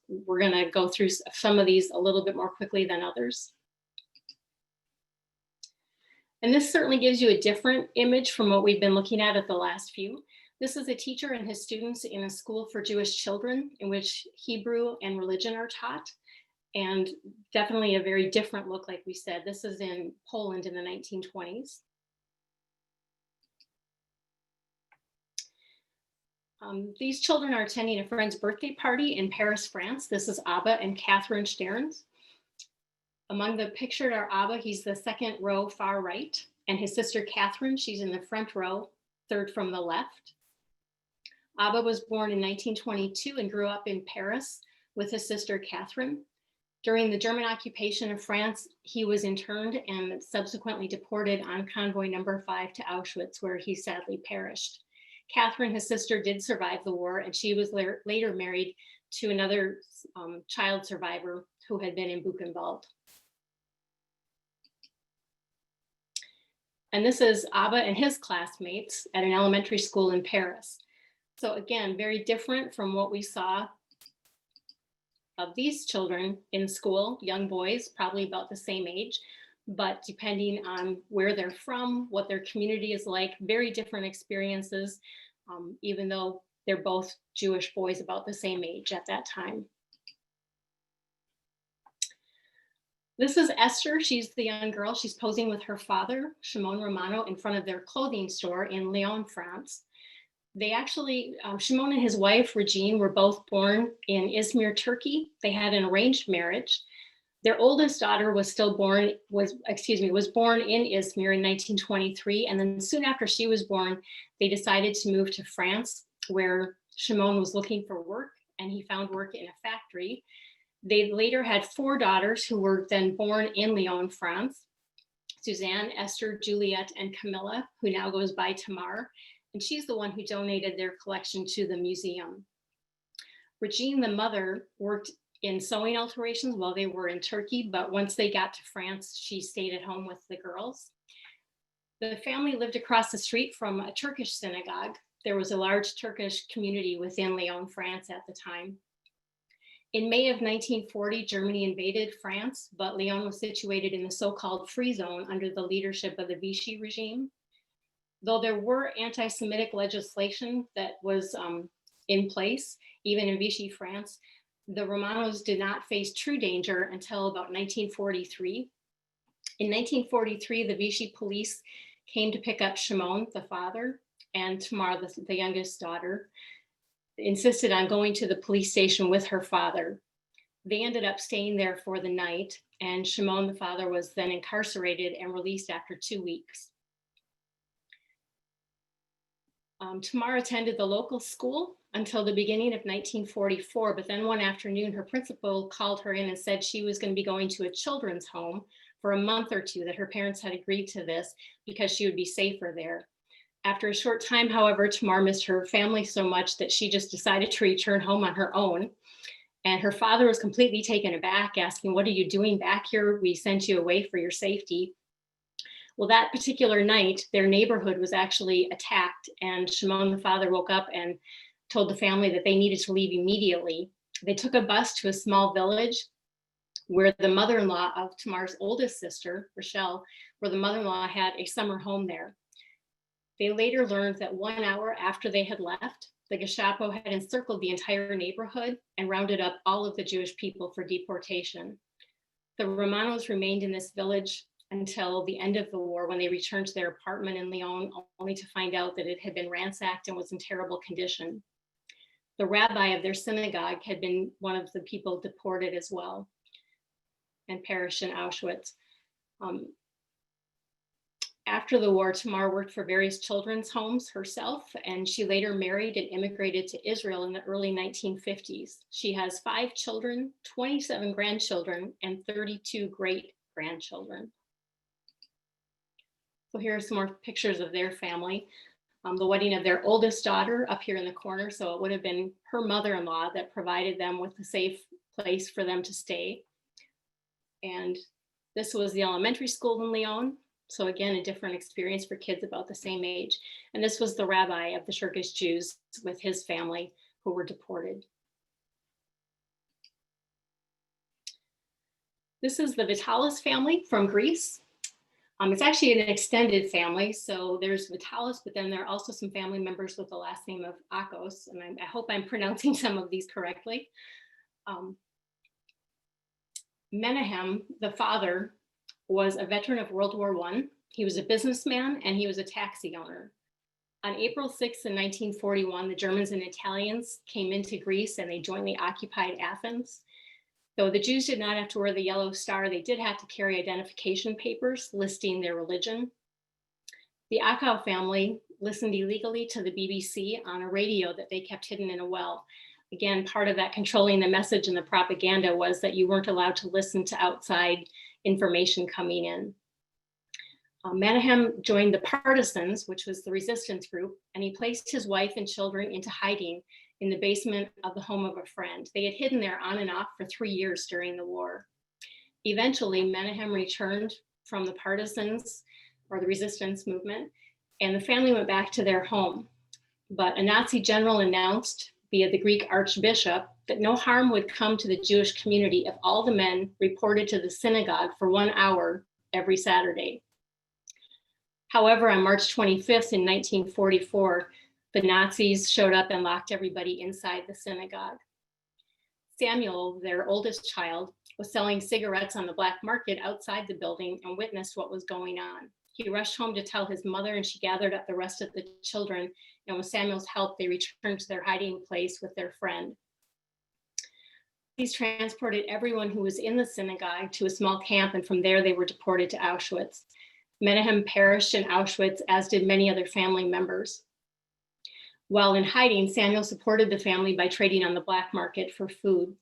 we're going to go through some of these a little bit more quickly than others. And this certainly gives you a different image from what we've been looking at the last few. This is a teacher and his students in a school for Jewish children in which Hebrew and religion are taught. And definitely a very different look, like we said. This is in Poland in the 1920s. These children are attending a friend's birthday party in Paris, France. This is Abba and Catherine Stearns. Among the pictured are Abba, he's the second row far right, and his sister Catherine, she's in the front row, third from the left. Abba was born in 1922 and grew up in Paris with his sister Catherine. During the German occupation of France, he was interned and subsequently deported on convoy number 5 to Auschwitz, where he sadly perished. Catherine, his sister, did survive the war, and she was later married to another child survivor who had been in Buchenwald. And this is Abba and his classmates at an elementary school in Paris. So again, very different from what we saw of these children in school, young boys, probably about the same age, but depending on where they're from, what their community is like, very different experiences, even though they're both Jewish boys about the same age at that time. This is Esther. She's the young girl. She's posing with her father, Shimon Romano, in front of their clothing store in Lyon, France. They actually, Shimon and his wife, Regine, were both born in Ismir, Turkey. They had an arranged marriage. Their oldest daughter was born in Ismir in 1923. And then soon after she was born, they decided to move to France, where Shimon was looking for work, and he found work in a factory. They later had 4 daughters who were then born in Lyon, France: Suzanne, Esther, Juliette, and Camilla, who now goes by Tamar. And she's the one who donated their collection to the museum. Regine, the mother, worked in sewing alterations while they were in Turkey, but once they got to France, she stayed at home with the girls. The family lived across the street from a Turkish synagogue. There was a large Turkish community within Lyon, France at the time. In May of 1940, Germany invaded France, but Lyon was situated in the so-called free zone under the leadership of the Vichy regime. Though there were anti-Semitic legislation that was in place, even in Vichy France, the Romanos did not face true danger until about 1943. In 1943, the Vichy police came to pick up Shimon, the father, and Tamar, the youngest daughter, insisted on going to the police station with her father. They ended up staying there for the night, and Shimon, the father, was then incarcerated and released after 2 weeks. Tamar attended the local school until the beginning of 1944, but then one afternoon, her principal called her in and said she was going to be going to a children's home for a month or two, that her parents had agreed to this because she would be safer there. After a short time, however, Tamar missed her family so much that she just decided to return home on her own. And her father was completely taken aback, asking, "What are you doing back here? We sent you away for your safety." Well, that particular night, their neighborhood was actually attacked, and Shimon, the father, woke up and told the family that they needed to leave immediately. They took a bus to a small village where the mother-in-law of Tamar's oldest sister, Rochelle, where the mother-in-law had a summer home there. They later learned that 1 hour after they had left, the Gestapo had encircled the entire neighborhood and rounded up all of the Jewish people for deportation. The Romanos remained in this village until the end of the war, when they returned to their apartment in Lyon, only to find out that it had been ransacked and was in terrible condition. The rabbi of their synagogue had been one of the people deported as well and perished in Auschwitz. After the war, Tamar worked for various children's homes herself, and she later married and immigrated to Israel in the early 1950s. She has 5 children, 27 grandchildren, and 32 great-grandchildren. So here are some more pictures of their family. The wedding of their oldest daughter up here in the corner. So it would have been her mother-in-law that provided them with a safe place for them to stay. And this was the elementary school in Lyon. So again, a different experience for kids about the same age. And this was the rabbi of the Turkish Jews with his family who were deported. This is the Vitalis family from Greece. It's actually an extended family. So there's Vitalis, but then there are also some family members with the last name of Ackas. And I hope I'm pronouncing some of these correctly. Menahem, the father, was a veteran of World War I. He was a businessman and he was a taxi owner. On April 6th in 1941, the Germans and Italians came into Greece and they jointly occupied Athens. Though the Jews did not have to wear the yellow star, they did have to carry identification papers listing their religion. The Ackas family listened illegally to the BBC on a radio that they kept hidden in a well. Again, part of that controlling the message and the propaganda was that you weren't allowed to listen to outside information coming in. Menahem joined the Partisans, which was the resistance group, and he placed his wife and children into hiding in the basement of the home of a friend. They had hidden there on and off for 3 years during the war. Eventually, Menahem returned from the Partisans, or the resistance movement, and the family went back to their home. But a Nazi general announced via the Greek archbishop that no harm would come to the Jewish community if all the men reported to the synagogue for 1 hour every Saturday. However, on March 25th in 1944, the Nazis showed up and locked everybody inside the synagogue. Samuel, their oldest child, was selling cigarettes on the black market outside the building and witnessed what was going on. He rushed home to tell his mother, and she gathered up the rest of the children and with Samuel's help, they returned to their hiding place with their friend. These transported everyone who was in the synagogue to a small camp, and from there they were deported to Auschwitz. Menahem perished in Auschwitz, as did many other family members. While in hiding, Samuel supported the family by trading on the black market for food.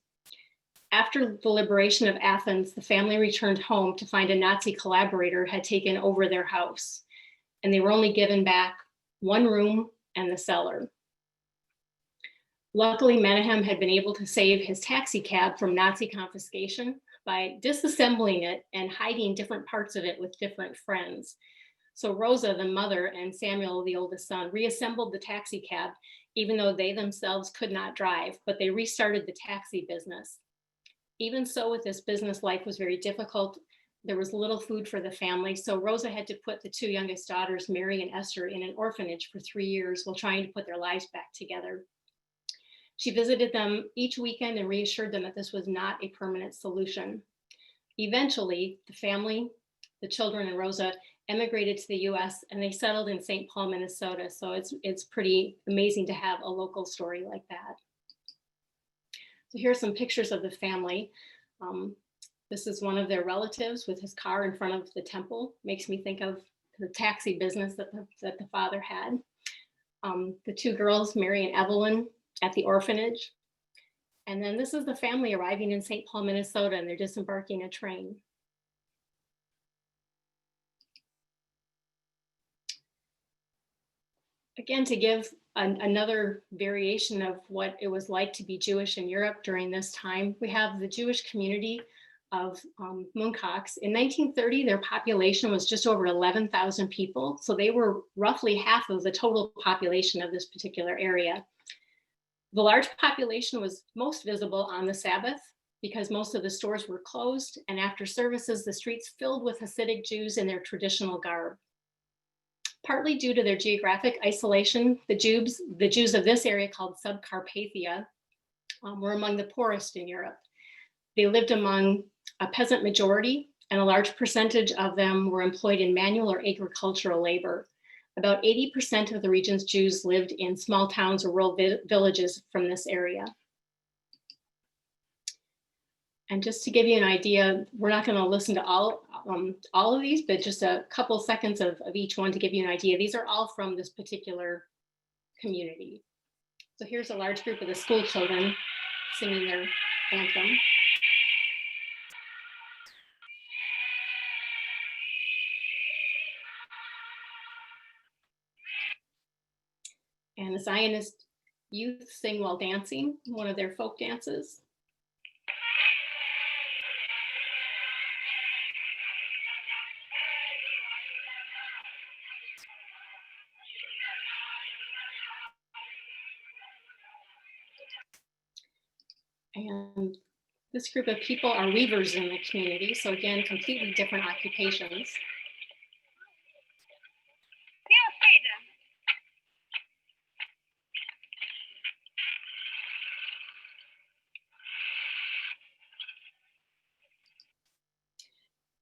After the liberation of Athens, the family returned home to find a Nazi collaborator had taken over their house, and they were only given back one room and the cellar. Luckily, Menahem had been able to save his taxi cab from Nazi confiscation by disassembling it and hiding different parts of it with different friends. So Rosa, the mother, and Samuel, the oldest son, reassembled the taxi cab, even though they themselves could not drive, but they restarted the taxi business. Even so, with this business, life was very difficult. There was little food for the family, so Rosa had to put the two youngest daughters, Mary and Esther, in an orphanage for 3 years while trying to put their lives back together. She visited them each weekend and reassured them that this was not a permanent solution. Eventually, the family, the children, and Rosa emigrated to the US, and they settled in St. Paul, Minnesota. So it's pretty amazing to have a local story like that. So here are some pictures of the family. This is one of their relatives with his car in front of the temple. Makes me think of the taxi business that the father had. The two girls, Mary and Evelyn, at the orphanage. And then this is the family arriving in St. Paul, Minnesota, and they're disembarking a train. Again, to give another variation of what it was like to be Jewish in Europe during this time, we have the Jewish community of MUNKACS. In 1930, their population was just over 11,000 people. So they were roughly half of the total population of this particular area. The large population was most visible on the Sabbath because most of the stores were closed, and after services, the streets filled with Hasidic Jews in their traditional garb. Partly due to their geographic isolation, the Jews of this area, called Subcarpathia, were among the poorest in Europe. They lived among a peasant majority, and a large percentage of them were employed in manual or agricultural labor. About 80% of the region's Jews lived in small towns or rural villages from this area. And just to give you an idea, we're not going to listen to all of these, but just a couple seconds of each one to give you an idea. These are all from this particular community. So here's a large group of the school children singing their anthem. And the Zionist youth sing while dancing, one of their folk dances. And this group of people are weavers in the community. So again, completely different occupations.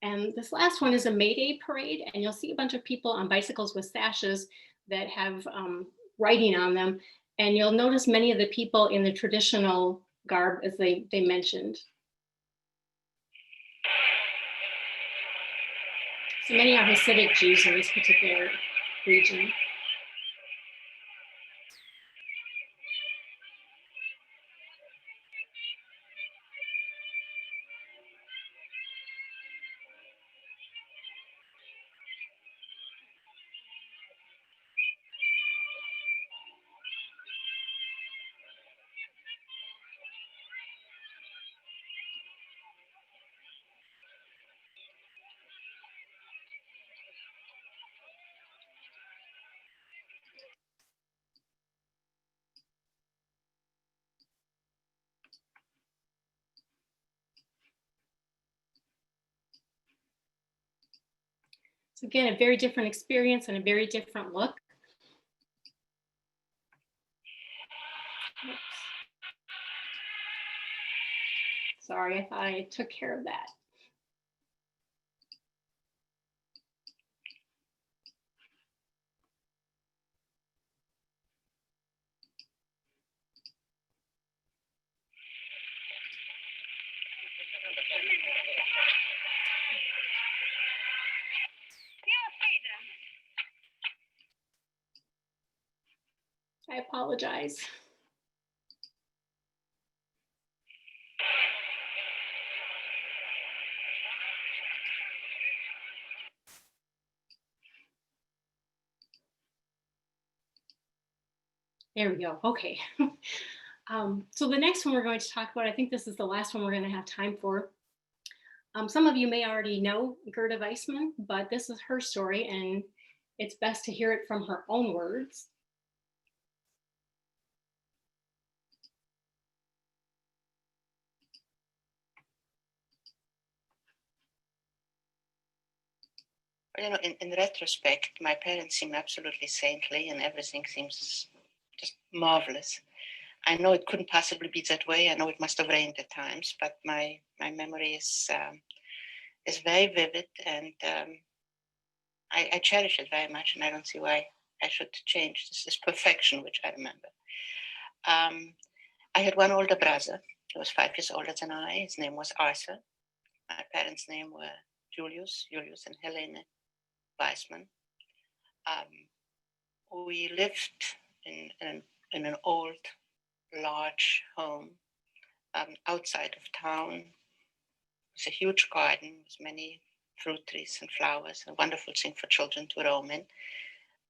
And this last one is a May Day parade, and you'll see a bunch of people on bicycles with sashes that have writing on them. And you'll notice many of the people in the traditional garb, as they mentioned. So many are Hasidic Jews in this particular region. So again, a very different experience and a very different look. Oops. Sorry, I thought I took care of that. I apologize. There we go. Okay. So the next one we're going to talk about, I think this is the last one we're going to have time for. Some of you may already know Gerda Weissman, but this is her story, and it's best to hear it from her own words. You know, in retrospect, my parents seem absolutely saintly and everything seems just marvelous. I know it couldn't possibly be that way. I know it must have rained at times, but my memory is very vivid, and I cherish it very much, and I don't see why I should change this perfection, which I remember. I had one older brother. He was 5 years older than I. His name was Arthur. My parents' name were Julius and Helene Weissman. We lived in an old, large home outside of town. It was a huge garden with many fruit trees and flowers, a wonderful thing for children to roam in.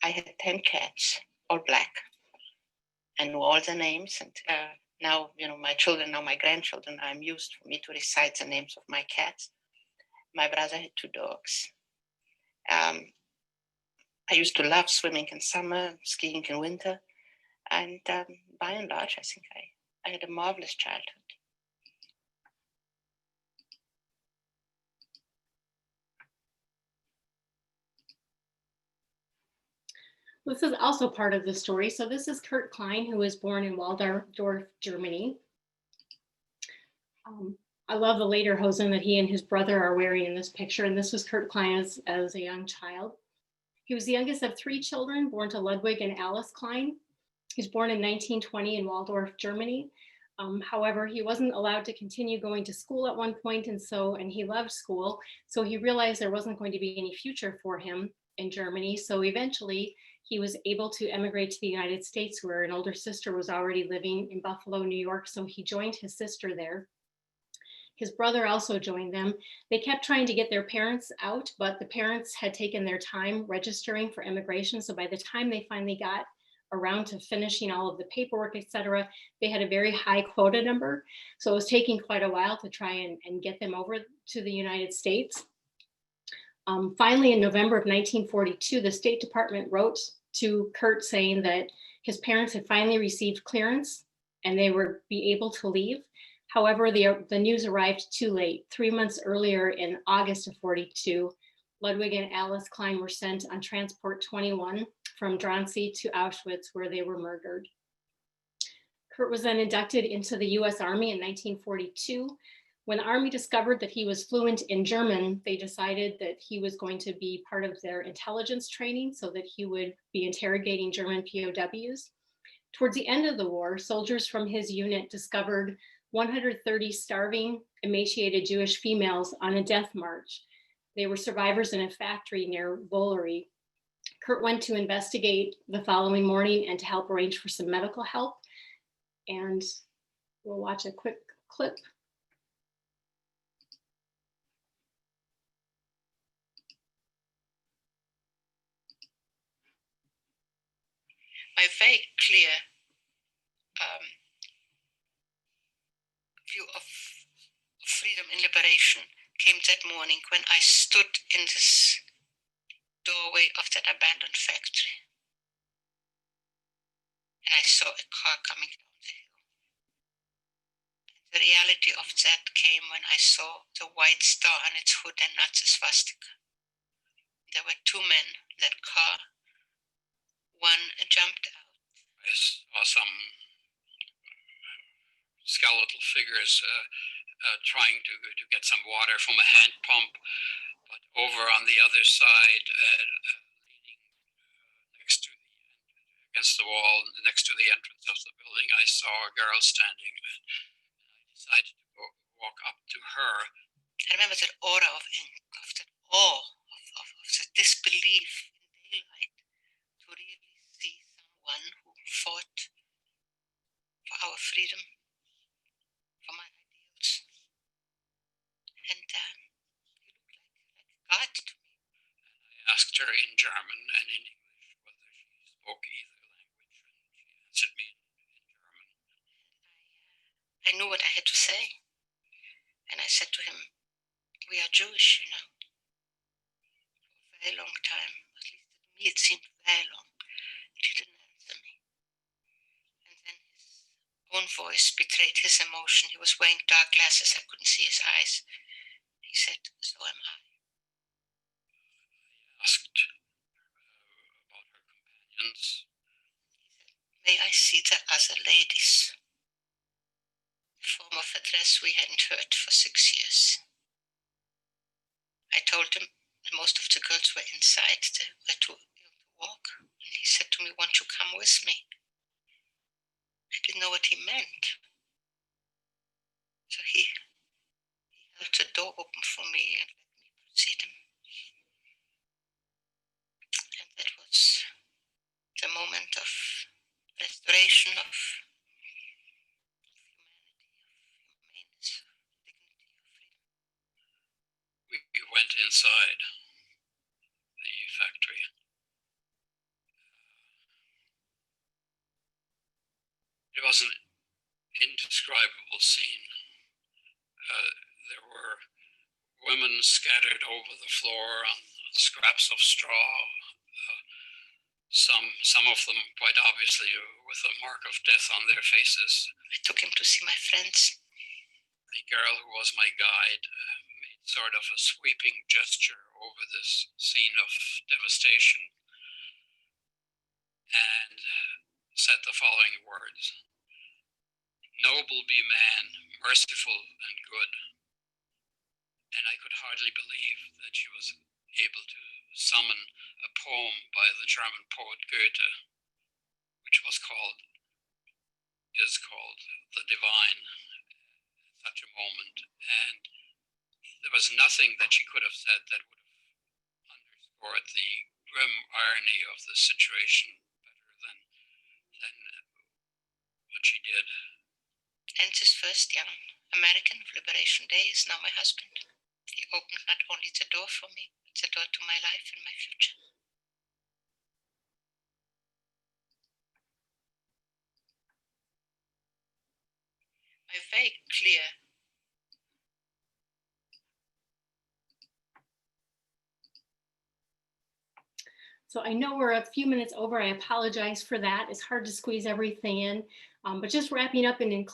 I had 10 cats, all black. I knew all the names, and now, you know, my children, now my grandchildren are amused for me to recite the names of my cats. My brother had 2 dogs. I used to love swimming in summer, skiing in winter, and by and large, I think I had a marvelous childhood. This is also part of the story. So this is Kurt Klein, who was born in Walldorf, Germany. I love the lederhosen that he and his brother are wearing in this picture. And this was Kurt Klein as a young child. He was the youngest of 3 children, born to Ludwig and Alice Klein. He was born in 1920 in Walldorf, Germany. However, he wasn't allowed to continue going to school at one point, and he loved school. So he realized there wasn't going to be any future for him in Germany. So eventually he was able to emigrate to the United States, where an older sister was already living in Buffalo, New York. So he joined his sister there. His brother also joined them. They kept trying to get their parents out, but the parents had taken their time registering for immigration. So by the time they finally got around to finishing all of the paperwork, etc., they had a very high quota number. So it was taking quite a while to try and get them over to the United States. Finally, in November of 1942, the State Department wrote to Kurt saying that his parents had finally received clearance and they would be able to leave. However, the news arrived too late. 3 months earlier, in August of 42, Ludwig and Alice Klein were sent on Transport 21 from Drancy to Auschwitz, where they were murdered. Kurt was then inducted into the US Army in 1942. When the Army discovered that he was fluent in German, they decided that he was going to be part of their intelligence training so that he would be interrogating German POWs. Towards the end of the war, soldiers from his unit discovered 130 starving, emaciated Jewish females on a death march. They were survivors in a factory near Wollery. Kurt went to investigate the following morning and to help arrange for some medical help. And we'll watch a quick clip. My very clear view of freedom and liberation came that morning when I stood in this doorway of that abandoned factory. And I saw a car coming down the hill. The reality of that came when I saw the white star on its hood and not the swastika. There were 2 men in that car. One jumped out. I saw some skeletal figures trying to get some water from a hand pump, but over on the other side, leaning against the wall next to the entrance of the building, I saw a girl standing, and I decided to walk up to her. I remember that aura of that awe, of the disbelief in daylight, to really see someone who fought for our freedom, for my ideals. And he looked like God to me. I asked her in German and in English whether she spoke either language, and she answered me in German. I knew what I had to say. And I said to him, we are Jewish, you know. For a very long time, at least to me it seemed very long. He didn't answer me. And then his own voice betrayed his emotion. He was wearing dark glasses, I couldn't see his eyes. He said, so am I. Asked about her companions. May I see the other ladies? A form of address we hadn't heard for 6 years. I told him most of the girls were inside, they were too ill to walk. And he said to me, won't you come with me? I didn't know what he meant. So he held the door open for me and let me proceed him. And that was the moment of restoration of humanity, of humaneness, of dignity, of freedom. We went inside the factory. It was an indescribable scene. There were women scattered over the floor on scraps of straw, some of them quite obviously with a mark of death on their faces. I took him to see my friends. The girl who was my guide made sort of a sweeping gesture over this scene of devastation and said the following words: "Noble be man, merciful and good." And I could hardly believe that she was able to summon a poem by the German poet Goethe, which is called The Divine, at such a moment. And there was nothing that she could have said that would have underscored the grim irony of the situation better than what she did. And this first young American of Liberation Day is now my husband. He opened not only the door for me, but the door to my life and my future. I'm very clear. So I know we're a few minutes over. I apologize for that. It's hard to squeeze everything in, but just wrapping up in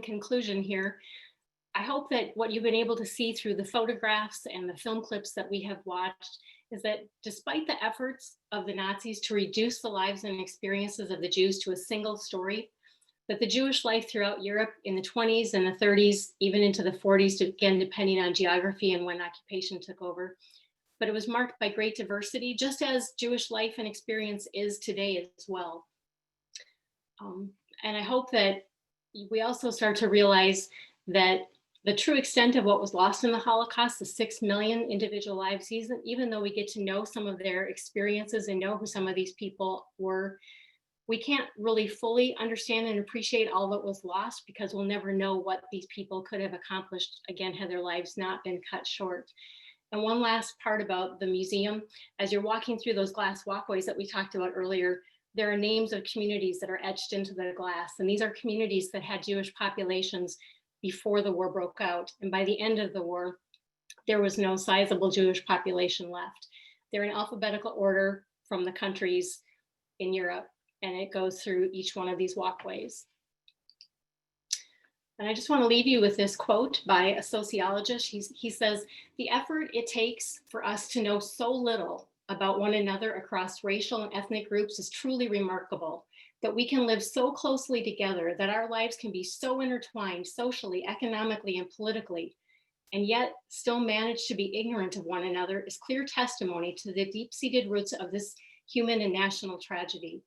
conclusion here, I hope that what you've been able to see through the photographs and the film clips that we have watched is that despite the efforts of the Nazis to reduce the lives and experiences of the Jews to a single story, that the Jewish life throughout Europe in the 20s and the 30s, even into the 40s, again, depending on geography and when occupation took over, but it was marked by great diversity, just as Jewish life and experience is today as well. And I hope that we also start to realize that the true extent of what was lost in the Holocaust, the 6 million individual lives, even though we get to know some of their experiences and know who some of these people were, we can't really fully understand and appreciate all that was lost because we'll never know what these people could have accomplished, again, had their lives not been cut short. And one last part about the museum, as you're walking through those glass walkways that we talked about earlier, there are names of communities that are etched into the glass. And these are communities that had Jewish populations before the war broke out. And by the end of the war, there was no sizable Jewish population left. They're in alphabetical order from the countries in Europe, and it goes through each one of these walkways. And I just want to leave you with this quote by a sociologist. He says, "The effort it takes for us to know so little about one another across racial and ethnic groups is truly remarkable, that we can live so closely together, that our lives can be so intertwined socially, economically, and politically, and yet still manage to be ignorant of one another is clear testimony to the deep-seated roots of this human and national tragedy.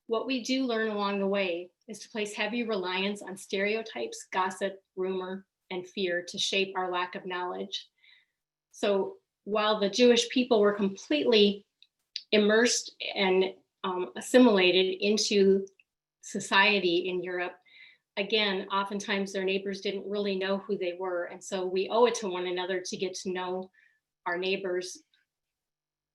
What we do learn along the way is to place heavy reliance on stereotypes, gossip, rumor, and fear to shape our lack of knowledge." So while the Jewish people were completely immersed and assimilated into society in Europe. Again, oftentimes their neighbors didn't really know who they were. And so we owe it to one another to get to know our neighbors.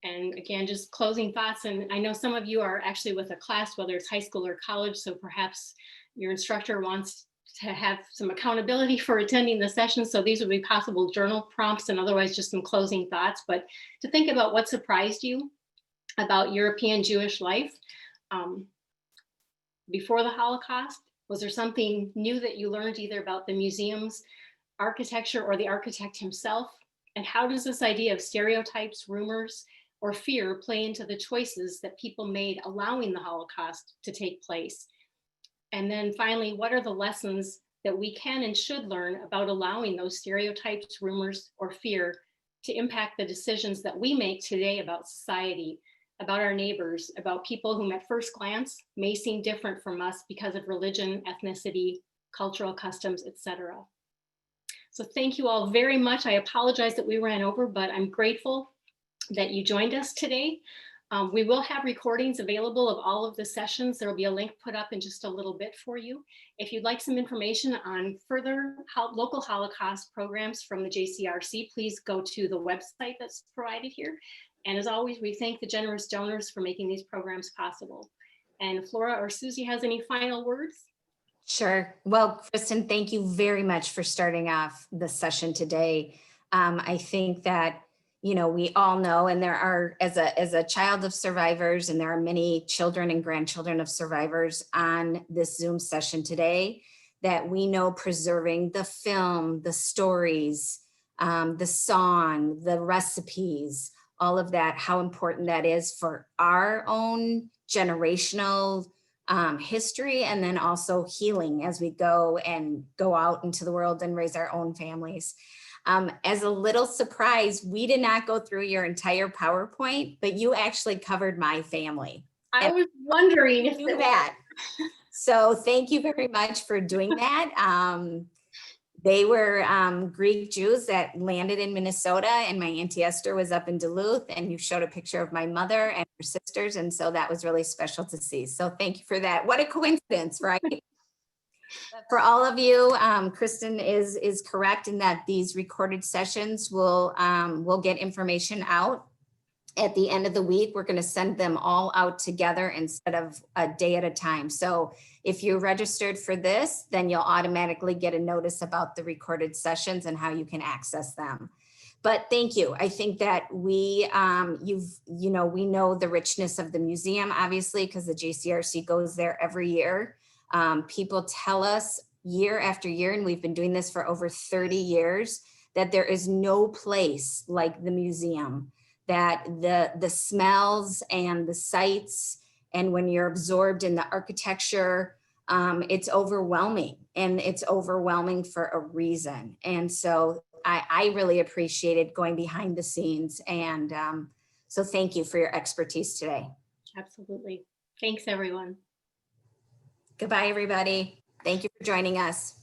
And again, just closing thoughts. And I know some of you are actually with a class, whether it's high school or college. So perhaps your instructor wants to have some accountability for attending the session. So these would be possible journal prompts and otherwise just some closing thoughts. But to think about what surprised you about European Jewish life before the Holocaust. Was there something new that you learned either about the museum's architecture or the architect himself? And how does this idea of stereotypes, rumors, or fear play into the choices that people made allowing the Holocaust to take place? And then finally, what are the lessons that we can and should learn about allowing those stereotypes, rumors, or fear to impact the decisions that we make today about society, about our neighbors, about people whom at first glance may seem different from us because of religion, ethnicity, cultural customs, etc. So thank you all very much. I apologize that we ran over, but I'm grateful that you joined us today. We will have recordings available of all of the sessions. There will be a link put up in just a little bit for you. If you'd like some information on further local Holocaust programs from the JCRC, please go to the website that's provided here. And as always, we thank the generous donors for making these programs possible. And Flora or Susie has any final words? Sure. Well, Kristen, thank you very much for starting off the session today. I think that, you know, we all know, and there are, as a child of survivors, and there are many children and grandchildren of survivors on this Zoom session today, that we know preserving the film, the stories, the song, the recipes, all of that, how important that is for our own generational history, and then also healing as we go out into the world and raise our own families. As a little surprise, we did not go through your entire PowerPoint, but you actually covered my family. I was wondering if do that. So thank you very much for doing that. They were Greek Jews that landed in Minnesota, and my Auntie Esther was up in Duluth, and you showed a picture of my mother and her sisters. And so that was really special to see. So thank you for that. What a coincidence, right? For all of you, Kristen is correct in that these recorded sessions will get information out at the end of the week. We're going to send them all out together instead of a day at a time. So if you're registered for this, then you'll automatically get a notice about the recorded sessions and how you can access them. But thank you. I think that we know the richness of the museum, obviously, because the JCRC goes there every year. People tell us year after year, and we've been doing this for over 30 years, that there is no place like the museum, that the smells and the sights, and when you're absorbed in the architecture, it's overwhelming, and it's overwhelming for a reason. And so I really appreciated going behind the scenes. And so thank you for your expertise today. Absolutely. Thanks, everyone. Goodbye, everybody. Thank you for joining us.